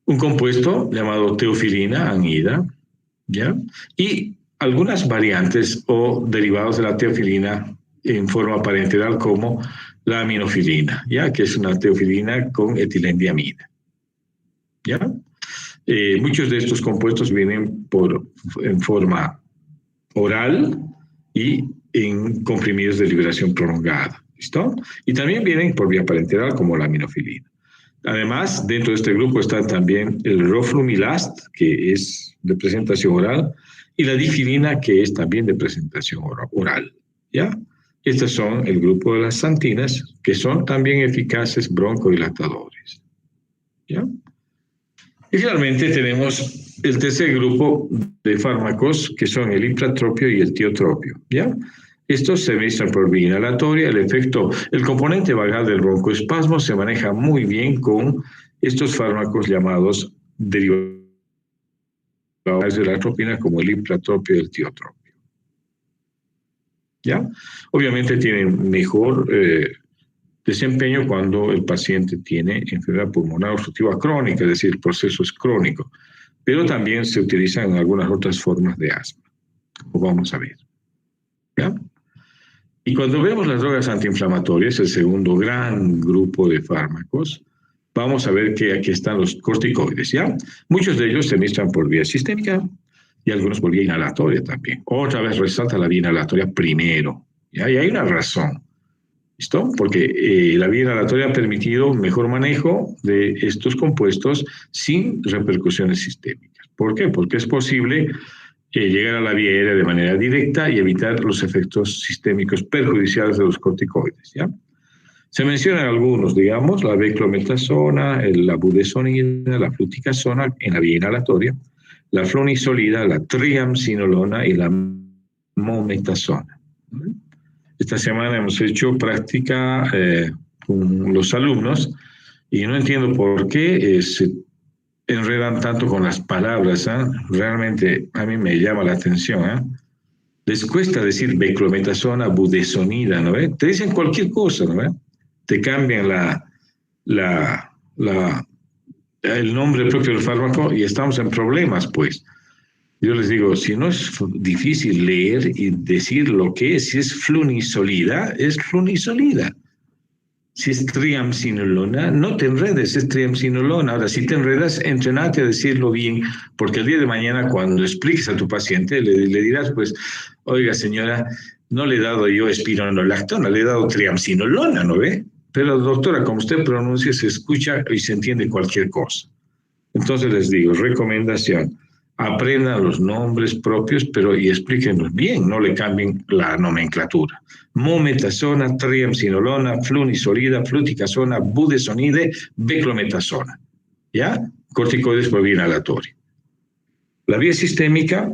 un compuesto llamado teofilina, anhidra, ¿ya? Y algunas variantes o derivados de la teofilina en forma parenteral como la aminofilina, ¿ya?, que es una teofilina con etilendiamina, ¿ya? Muchos de estos compuestos vienen en forma oral y en comprimidos de liberación prolongada, ¿listo? Y también vienen por vía parenteral como la aminofilina. Además, dentro de este grupo está también el roflumilast, que es de presentación oral, y la difilina, que es también de presentación oral, ¿ya? Estos son el grupo de las xantinas, que son también eficaces broncodilatadores, ¿ya? Y finalmente tenemos el tercer grupo de fármacos, que son el impratropio y el tiotropio, ¿ya? Estos se administran por vía inhalatoria. El componente vagal del broncoespasmo se maneja muy bien con estos fármacos llamados derivados de la atropina, como el impratropio y el tiotropio, ¿ya? Obviamente tienen mejor desempeño cuando el paciente tiene enfermedad pulmonar obstructiva crónica, es decir, el proceso es crónico, pero también se utilizan en algunas otras formas de asma, como vamos a ver, ¿ya? Y cuando vemos las drogas antiinflamatorias, el segundo gran grupo de fármacos, vamos a ver que aquí están los corticoides, ¿ya? Muchos de ellos se administran por vía sistémica y algunos por vía inhalatoria también. Otra vez resalta la vía inhalatoria primero, ¿ya? Y hay una razón, ¿listo? Porque la vía inhalatoria ha permitido un mejor manejo de estos compuestos sin repercusiones sistémicas. ¿Por qué? Porque es posible llegar a la vía aérea de manera directa y evitar los efectos sistémicos perjudiciales de los corticoides, ¿ya? Se mencionan algunos, digamos, la beclometasona, la budesonida, la fluticasona en la vía inhalatoria, la flunisolida, la triamcinolona y la mometasona. Esta semana hemos hecho práctica con los alumnos Y no entiendo por qué se enredan tanto con las palabras. Realmente a mí me llama la atención. Les cuesta decir beclometasona, budesonida, ¿no ve? Te dicen cualquier cosa, ¿no ve? Te cambian el nombre propio del fármaco y estamos en problemas, pues. Yo les digo, si no es difícil leer y decir lo que es, si es flunisolida, es flunisolida. Si es triamcinolona, no te enredes, es triamcinolona. Ahora, si te enredas, entrenate a decirlo bien, porque el día de mañana, cuando expliques a tu paciente, le dirás, pues, oiga, señora, no le he dado yo espironolactona, le he dado triamcinolona, ¿no ve? Pero, doctora, como usted pronuncia, se escucha y se entiende cualquier cosa. Entonces les digo, recomendación, aprendan los nombres propios, pero y explíquenlos bien, no le cambien la nomenclatura. Mometasona, triamcinolona, flunisolida, fluticasona, budesonide, beclometasona. ¿Ya? Corticoides por vía inhalatoria. La vía sistémica,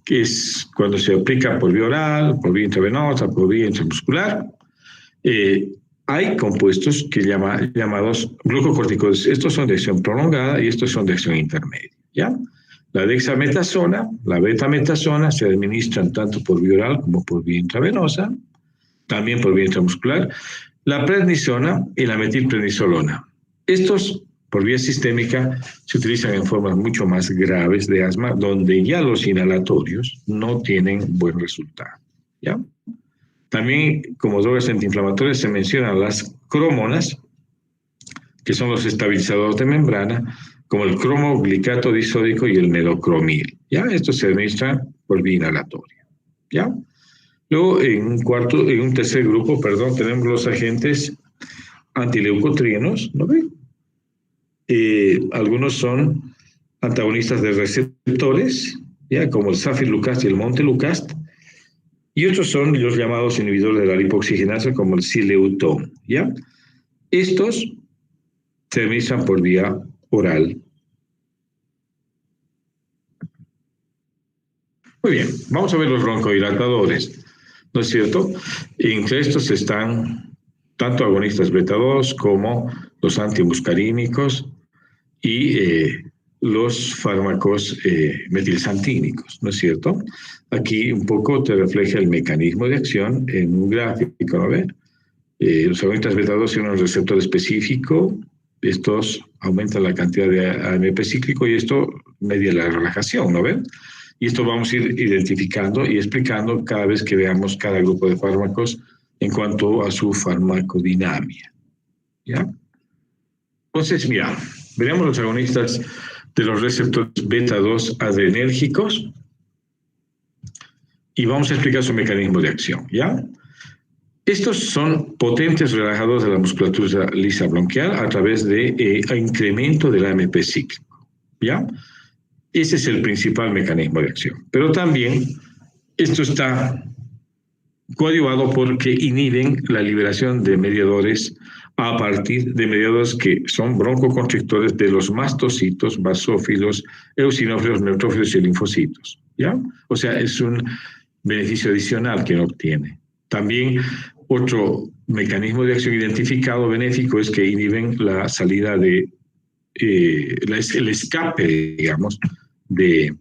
que es cuando se aplica por vía oral, por vía intravenosa, por vía intramuscular, hay compuestos que llamados glucocorticoides. Estos son de acción prolongada y estos son de acción intermedia. ¿Ya? La dexametasona, la betametasona se administran tanto por vía oral como por vía intravenosa, también por vía intramuscular. La prednisona y la metilprednisolona. Estos, por vía sistémica, se utilizan en formas mucho más graves de asma, donde ya los inhalatorios no tienen buen resultado. ¿Ya? También, como drogas antiinflamatorias, se mencionan las cromonas, que son los estabilizadores de membrana, como el cromoglicato disódico y el metocromil. ¿Ya? Esto se administra por vía inhalatoria. ¿Ya? Luego, en un tercer grupo, tenemos los agentes antileucotrienos, ¿no ven? Algunos son antagonistas de receptores, ¿ya? Como el Safirlukast y el Montelukast, y otros son los llamados inhibidores de la lipoxigenasa, como el Sileutón, ¿ya? Estos se administran por vía oral. Muy bien, vamos a ver los broncodilatadores, ¿no es cierto? Entre estos están tanto agonistas beta-2 como los antimuscarínicos y los fármacos metilsantínicos, ¿no es cierto? Aquí un poco te refleja el mecanismo de acción en un gráfico, ¿no ven? Los agonistas beta-2 tienen un receptor específico, estos aumentan la cantidad de AMP cíclico y esto media la relajación, ¿no ven? Y esto vamos a ir identificando y explicando cada vez que veamos cada grupo de fármacos en cuanto a su farmacodinamia. ¿Ya? Entonces, mira, veamos los agonistas de los receptores beta-2 adrenérgicos y vamos a explicar su mecanismo de acción, ¿ya? Estos son potentes relajadores de la musculatura lisa bronquial a través de incremento del AMP cíclico, ¿ya? Ese es el principal mecanismo de acción. Pero también esto está coadyuvado porque inhiben la liberación de mediadores a partir de mediadores que son broncoconstrictores de los mastocitos, basófilos, eosinófilos, neutrófilos y linfocitos, ¿ya? O sea, es un beneficio adicional que no obtiene. También otro mecanismo de acción identificado benéfico es que inhiben la salida de el escape, digamos, de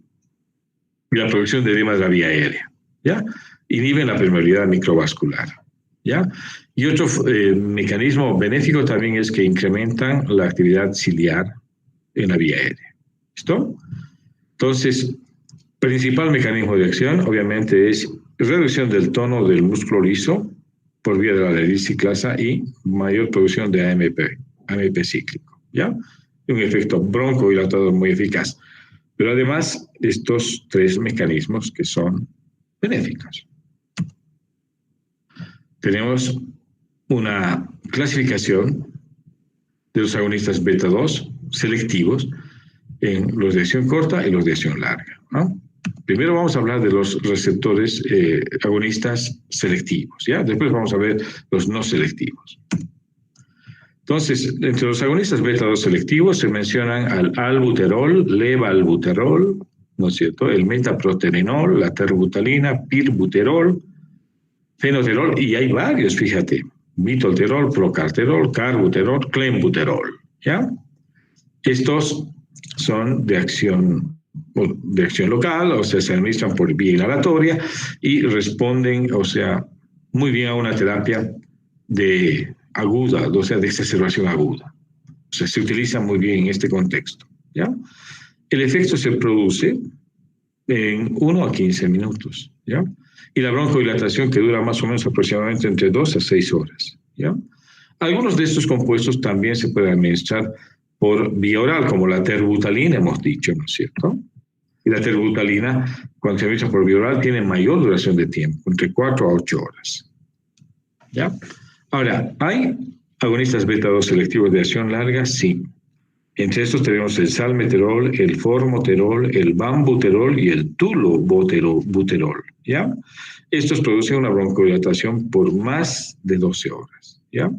la producción de edema de la vía aérea, ¿ya? Inhiben la permeabilidad microvascular, ¿ya? Y otro mecanismo benéfico también es que incrementan la actividad ciliar en la vía aérea. ¿Listo? Entonces, principal mecanismo de acción, obviamente, es reducción del tono del músculo liso por vía de la delisiclasa y mayor producción de AMP cíclico, ¿ya? Un efecto broncodilatador muy eficaz. Pero además, estos tres mecanismos que son benéficos. Tenemos una clasificación de los agonistas beta-2 selectivos en los de acción corta y los de acción larga, ¿no? Primero vamos a hablar de los receptores agonistas selectivos, ¿ya? Después vamos a ver los no selectivos. Entonces, entre los agonistas beta-2 selectivos se mencionan al albuterol, levalbuterol, ¿no es cierto? El metaprotenenol, la terbutalina, pirbuterol, fenoterol, y hay varios, fíjate, mitolterol, procarterol, carbuterol, clenbuterol, ¿ya? Estos son de acción local, o sea, se administran por vía inhalatoria y responden, o sea, muy bien a una terapia de aguda, o sea, de exacerbación aguda. O sea, se utiliza muy bien en este contexto, ¿ya? El efecto se produce en 1 a 15 minutos, ¿ya? Y la broncodilatación que dura más o menos aproximadamente entre 2 a 6 horas, ¿ya? Algunos de estos compuestos también se pueden administrar por vía oral, como la terbutalina, hemos dicho, ¿no es cierto? Y la terbutalina, cuando se administra por vía oral, tiene mayor duración de tiempo, entre 4 a 8 horas, ¿ya? Ahora, ¿hay agonistas beta-2 selectivos de acción larga? Sí. Entre estos tenemos el salmeterol, el formoterol, el bambuterol y el tulobuterol, ¿ya? Estos producen una broncodilatación por más de 12 horas, ¿ya?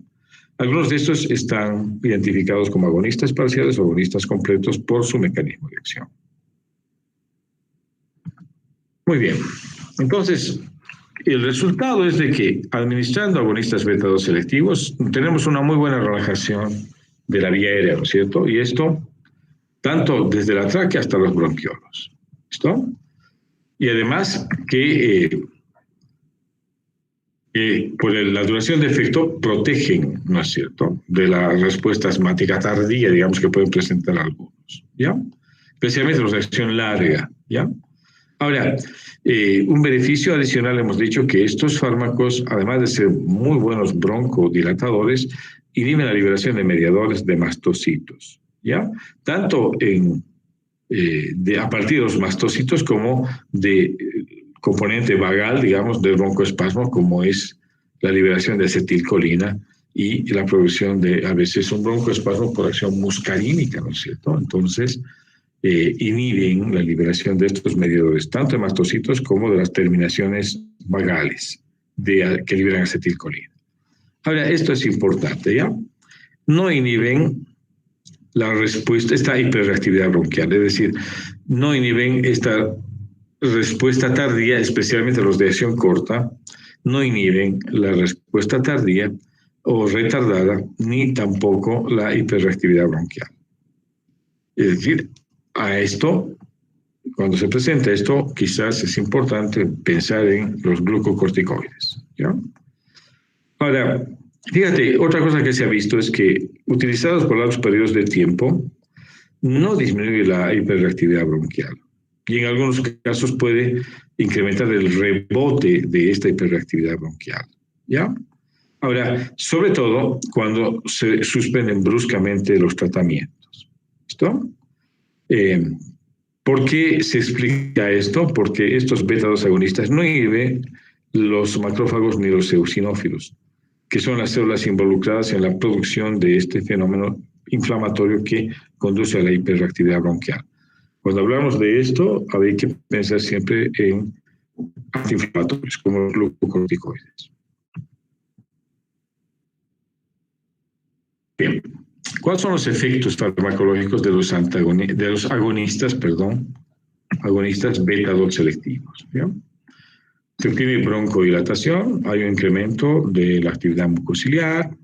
Algunos de estos están identificados como agonistas parciales o agonistas completos por su mecanismo de acción. Muy bien. Entonces, el resultado es de que administrando agonistas beta-2 selectivos tenemos una muy buena relajación de la vía aérea, ¿no es cierto? Y esto tanto desde la tráquea hasta los bronquiolos. ¿Listo? Y además que por la duración de efecto protegen, ¿no es cierto?, de la respuesta asmática tardía, digamos, que pueden presentar algunos, ¿ya? Especialmente los de acción larga, ¿ya? Ahora, un beneficio adicional, hemos dicho que estos fármacos, además de ser muy buenos broncodilatadores, inhiben la liberación de mediadores de mastocitos, ¿ya? Tanto a partir de los mastocitos como de componente vagal, digamos, del broncoespasmo, como es la liberación de acetilcolina y la producción de, a veces, un broncoespasmo por acción muscarínica, ¿no es cierto? Entonces, inhiben la liberación de estos mediadores, tanto de mastocitos como de las terminaciones vagales que liberan acetilcolina. Ahora, esto es importante, ¿ya? No inhiben la respuesta, esta hiperreactividad bronquial, es decir, no inhiben esta respuesta tardía, especialmente los de acción corta, no inhiben la respuesta tardía o retardada, ni tampoco la hiperreactividad bronquial. Es decir, a esto, cuando se presenta esto, quizás es importante pensar en los glucocorticoides, ¿ya? Ahora, fíjate, otra cosa que se ha visto es que utilizados por largos periodos de tiempo, no disminuye la hiperreactividad bronquial. Y en algunos casos puede incrementar el rebote de esta hiperreactividad bronquial, ¿ya? Ahora, sobre todo cuando se suspenden bruscamente los tratamientos. ¿Listo? ¿Por qué se explica esto? Porque estos beta-2 agonistas no inhiben los macrófagos ni los eosinófilos, que son las células involucradas en la producción de este fenómeno inflamatorio que conduce a la hiperreactividad bronquial. Cuando hablamos de esto, hay que pensar siempre en antiinflamatorios, como los glucocorticoides. Bien, ¿cuáles son los efectos farmacológicos de los agonistas beta-2 selectivos? ¿Bien? Se obtiene broncodilatación, hay un incremento de la actividad mucociliar,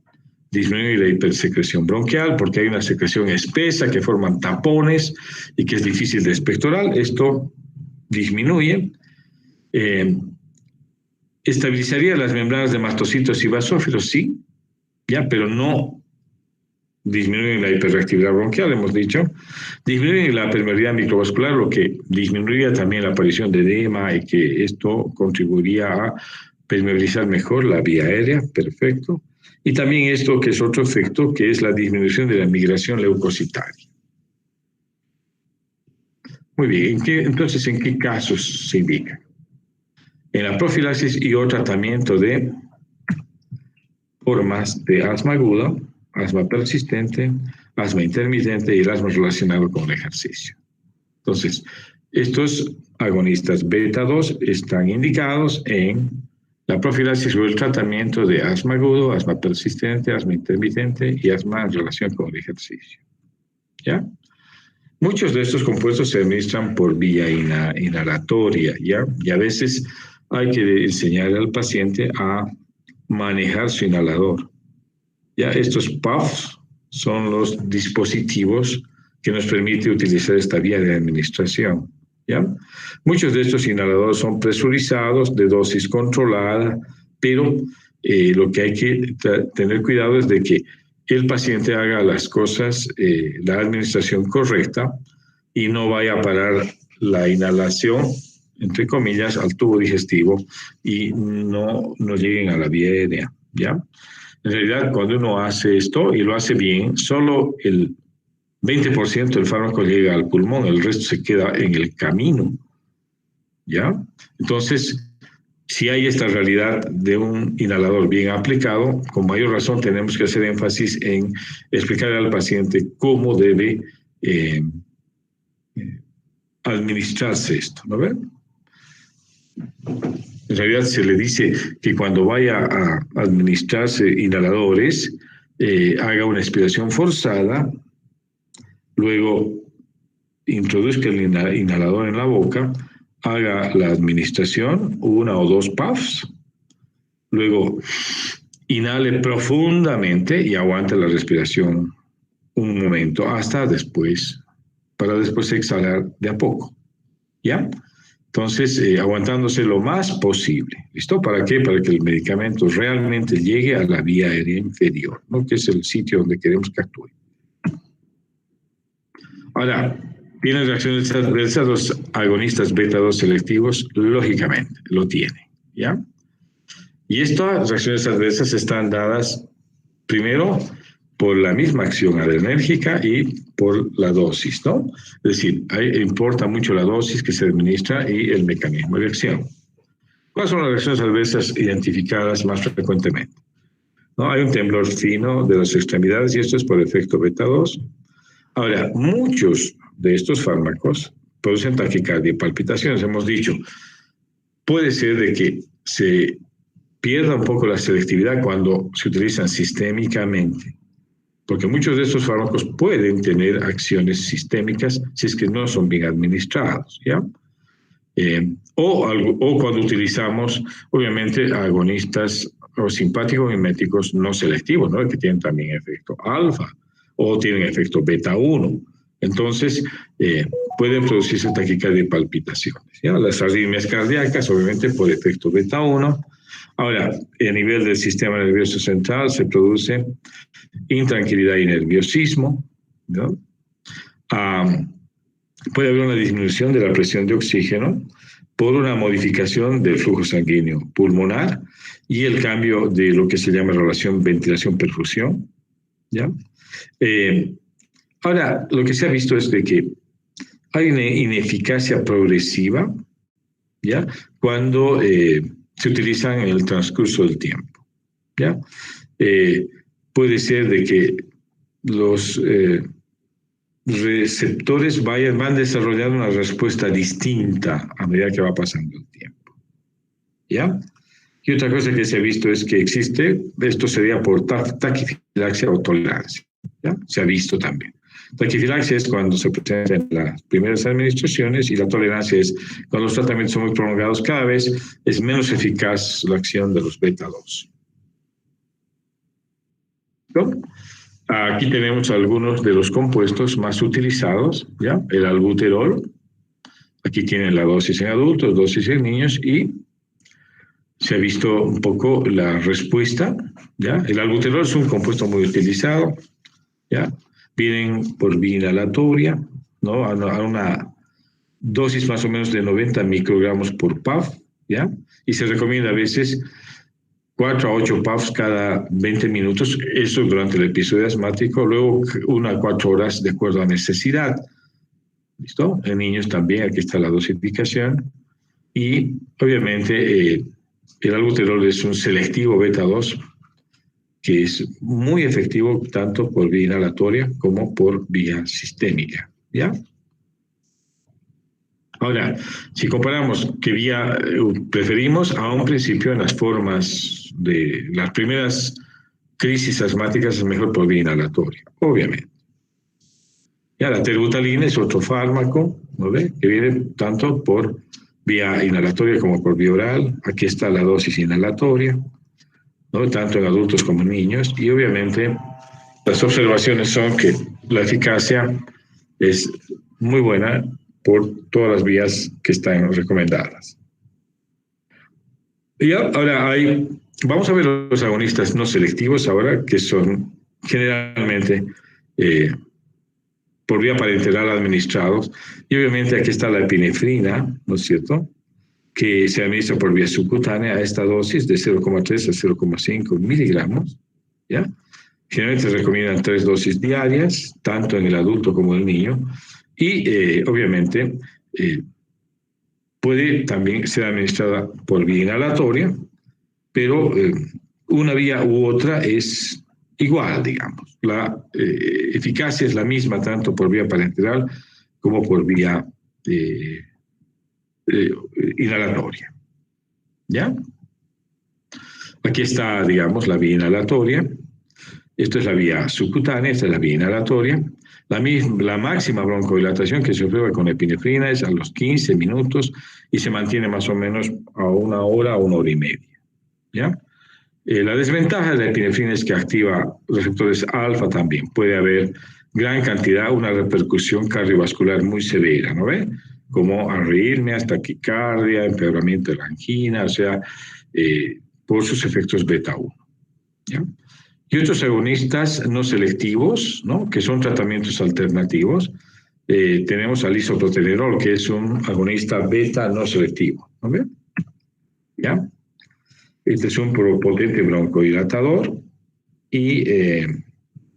disminuye la hipersecreción bronquial porque hay una secreción espesa que forman tapones y que es difícil de expectorar. Esto disminuye. ¿Estabilizaría las membranas de mastocitos y basófilos? Sí, ya, pero no disminuye la hiperreactividad bronquial, hemos dicho. Disminuye la permeabilidad microvascular, lo que disminuiría también la aparición de edema y que esto contribuiría a permeabilizar mejor la vía aérea. Perfecto. Y también esto que es otro efecto, que es la disminución de la migración leucocitaria. Muy bien, entonces, ¿en qué casos se indica? En la profilaxis y o tratamiento de formas de asma aguda, asma persistente, asma intermitente y el asma relacionado con el ejercicio. Entonces, estos agonistas beta-2 están indicados en la profilaxis o el tratamiento de asma agudo, asma persistente, asma intermitente y asma en relación con el ejercicio. ¿Ya? Muchos de estos compuestos se administran por vía inhalatoria, ¿ya? Y a veces hay que enseñar al paciente a manejar su inhalador. ¿Ya? Estos puffs son los dispositivos que nos permite utilizar esta vía de administración, ¿ya? Muchos de estos inhaladores son presurizados, de dosis controlada, pero lo que hay que tener cuidado es de que el paciente haga las cosas, la administración correcta, y no vaya a parar la inhalación, entre comillas, al tubo digestivo y no lleguen a la vía aérea, ¿ya? En realidad, cuando uno hace esto y lo hace bien, solo el 20% del fármaco llega al pulmón, el resto se queda en el camino, ¿ya? Entonces, si hay esta realidad de un inhalador bien aplicado, con mayor razón tenemos que hacer énfasis en explicarle al paciente cómo debe administrarse esto, ¿no ven? En realidad se le dice que cuando vaya a administrarse inhaladores, haga una expiración forzada, luego introduzca el inhalador en la boca, haga la administración, 1 o 2 puffs, luego inhale profundamente y aguante la respiración un momento hasta después, para después exhalar de a poco, ¿ya? Entonces, aguantándose lo más posible. ¿Listo? ¿Para qué? Para que el medicamento realmente llegue a la vía aérea inferior, ¿no? Que es el sitio donde queremos que actúe. Ahora, ¿tienen reacciones adversas los agonistas beta-2 selectivos? Lógicamente, lo tienen, ¿ya? Y estas reacciones adversas están dadas, primero, por la misma acción adrenérgica y por la dosis, ¿no? Es decir, ahí importa mucho la dosis que se administra y el mecanismo de acción. ¿Cuáles son las reacciones adversas identificadas más frecuentemente? ¿No? Hay un temblor fino de las extremidades y esto es por efecto beta-2. Ahora, muchos de estos fármacos producen taquicardia y palpitaciones. Hemos dicho, puede ser de que se pierda un poco la selectividad cuando se utilizan sistémicamente, porque muchos de estos fármacos pueden tener acciones sistémicas si es que no son bien administrados, ¿ya? O cuando utilizamos, obviamente, agonistas o simpáticos miméticos no selectivos, ¿no? Que tienen también efecto alfa o tienen efecto beta-1. Entonces, pueden producirse taquicardia y palpitaciones, ¿ya? Las arritmias cardíacas, obviamente, por efecto beta-1. Ahora, a nivel del sistema nervioso central se produce intranquilidad y nerviosismo, ¿no? Puede haber una disminución de la presión de oxígeno por una modificación del flujo sanguíneo pulmonar y el cambio de lo que se llama relación ventilación-perfusión, ¿ya? Ahora, lo que se ha visto es de que hay una ineficacia progresiva, ¿ya? Cuando se utilizan en el transcurso del tiempo, ¿ya? Puede ser de que los receptores van desarrollando una respuesta distinta a medida que va pasando el tiempo, ¿ya? Y otra cosa que se ha visto es que existe, esto sería por taquifilaxia o tolerancia, ¿ya? Se ha visto también. Taquifilaxia es cuando se presentan las primeras administraciones y la tolerancia es cuando los tratamientos son muy prolongados, cada vez es menos eficaz la acción de los beta-2. ¿No? Aquí tenemos algunos de los compuestos más utilizados, ¿ya? El albuterol, aquí tienen la dosis en adultos, dosis en niños y se ha visto un poco la respuesta, ¿ya? El albuterol es un compuesto muy utilizado, ¿ya? Vienen por vía inhalatoria, ¿no? A una dosis más o menos de 90 microgramos por puff, ¿ya? Y se recomienda a veces 4 a 8 puffs cada 20 minutos, eso durante el episodio asmático, luego 1 a 4 horas de acuerdo a necesidad. ¿Listo? En niños también, aquí está la dosificación. Y obviamente el albuterol es un selectivo beta-2 que es muy efectivo tanto por vía inhalatoria como por vía sistémica, ¿ya? Ahora, si comparamos qué vía preferimos, a un principio en las formas de las primeras crisis asmáticas es mejor por vía inhalatoria, obviamente. Ya la terbutalina es otro fármaco, ¿no ve? Que viene tanto por vía inhalatoria como por vía oral. Aquí está la dosis inhalatoria, ¿no? Tanto en adultos como en niños. Y obviamente Las observaciones son que la eficacia es muy buena por todas las vías que están recomendadas. Y ahora vamos a ver los agonistas no selectivos ahora, que son generalmente por vía parenteral administrados. Y obviamente aquí está la epinefrina, ¿no es cierto?, que se administra por vía subcutánea a esta dosis de 0,3 a 0,5 miligramos, ¿ya? Generalmente se recomiendan 3 dosis diarias, tanto en el adulto como en el niño, y obviamente puede también ser administrada por vía inhalatoria, pero una vía u otra es igual, digamos. La eficacia es la misma tanto por vía parenteral como por vía inhalatoria. ¿Ya? Aquí está, digamos, la vía inhalatoria. Esto es la vía subcutánea, esta es la vía inhalatoria. La máxima broncodilatación que se observa con epinefrina es a los 15 minutos y se mantiene más o menos a 1 hora, 1 hora y media. ¿Ya? La desventaja de la epinefrina es que activa receptores alfa también. Puede haber gran cantidad, una repercusión cardiovascular muy severa, ¿no ve? Como arritmias, taquicardia, empeoramiento de la angina, o sea, por sus efectos beta-1. ¿Ya? Y otros agonistas no selectivos, ¿no?, que son tratamientos alternativos. Tenemos al isoproterenol, que es un agonista beta no selectivo, ¿no ve? ¿Ya? Este es un potente broncodilatador y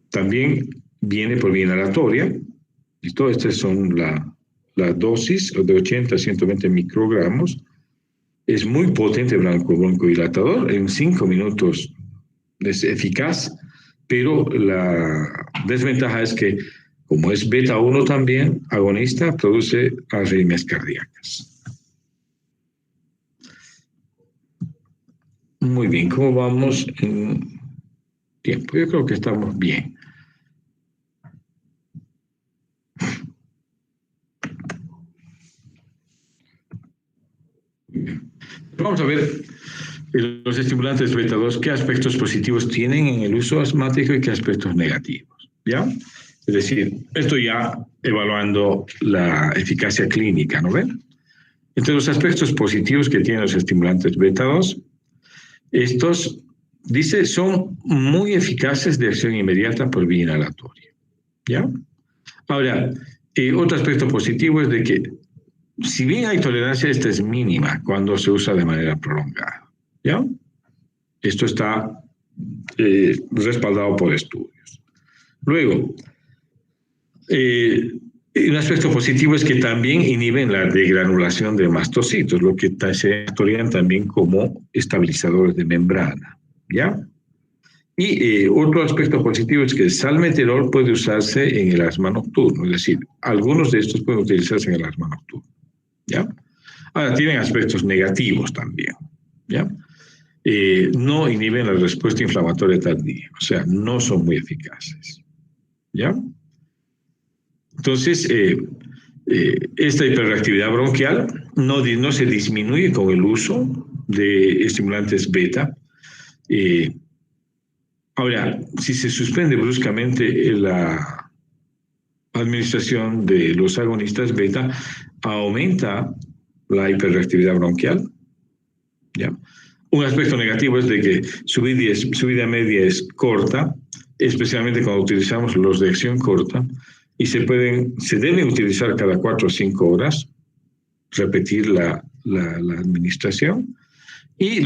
también viene por vía inhalatoria. ¿Listo? Estas son la dosis de 80 a 120 microgramos. Es muy potente broncodilatador. En 5 minutos es eficaz, pero la desventaja es que, como es beta-1 también, agonista, produce arritmias cardíacas. Muy bien, ¿cómo vamos en tiempo? Yo creo que estamos bien. Vamos a ver los estimulantes beta-2, qué aspectos positivos tienen en el uso asmático y qué aspectos negativos, ¿ya? Es decir, esto ya evaluando la eficacia clínica, ¿no ven? Entre los aspectos positivos que tienen los estimulantes beta-2, estos, dice, son muy eficaces de acción inmediata por vía inhalatoria, ¿ya? Ahora, otro aspecto positivo es de que, si bien hay tolerancia, esta es mínima cuando se usa de manera prolongada, ¿ya? Esto está respaldado por estudios. Luego, un aspecto positivo es que también inhiben la degranulación de mastocitos, lo que se actuarían también como estabilizadores de membrana, ¿ya? Y otro aspecto positivo es que el salmeterol puede usarse en el asma nocturno, es decir, algunos de estos pueden utilizarse en el asma nocturno, ¿ya? Ahora, tienen aspectos negativos también, ¿ya? No inhiben la respuesta inflamatoria tardía, o sea, no son muy eficaces, ¿ya? Entonces, esta hiperreactividad bronquial no se disminuye con el uso de estimulantes beta. Ahora, si se suspende bruscamente la administración de los agonistas beta, aumenta la hiperreactividad bronquial, ¿ya? Un aspecto negativo es de que su vida media es corta, especialmente cuando utilizamos los de acción corta, y se deben utilizar cada 4 o 5 horas, repetir la administración. Y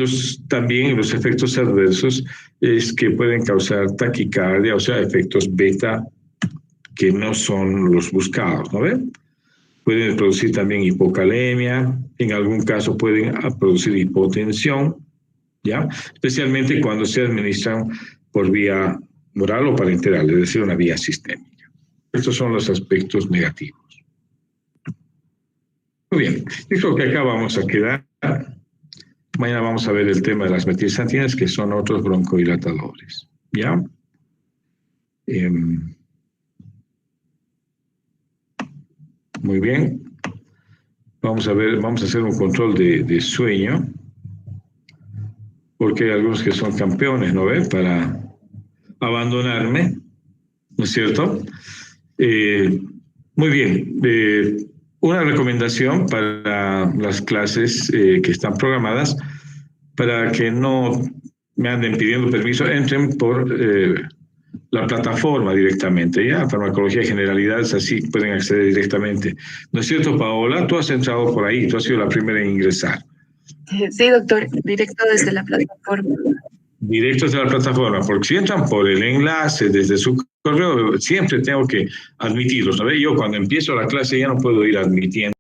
también los efectos adversos es que pueden causar taquicardia, o sea, efectos beta que no son los buscados, ¿no ven? Pueden producir también hipocalemia, en algún caso pueden producir hipotensión, ¿ya? Especialmente cuando se administran por vía oral o parenteral, es decir, una vía sistémica. Estos son los aspectos negativos. Muy bien, yo creo que acá vamos a quedar. Mañana vamos a ver el tema de las metilxantinas, que son otros broncodilatadores, ¿ya? Muy bien. Vamos a hacer un control de sueño, porque hay algunos que son campeones, ¿no ven? Para abandonarme, ¿no es cierto? Muy bien. Una recomendación para las clases que están programadas, para que no me anden pidiendo permiso, entren por la plataforma directamente, ¿ya? Farmacología Generalidades, así pueden acceder directamente. ¿No es cierto, Paola? Tú has entrado por ahí, tú has sido la primera en ingresar. Sí, doctor, directo desde la plataforma. Directos de la plataforma, porque si entran por el enlace desde su correo, siempre tengo que admitirlos, ¿no? Yo cuando empiezo la clase ya no puedo ir admitiendo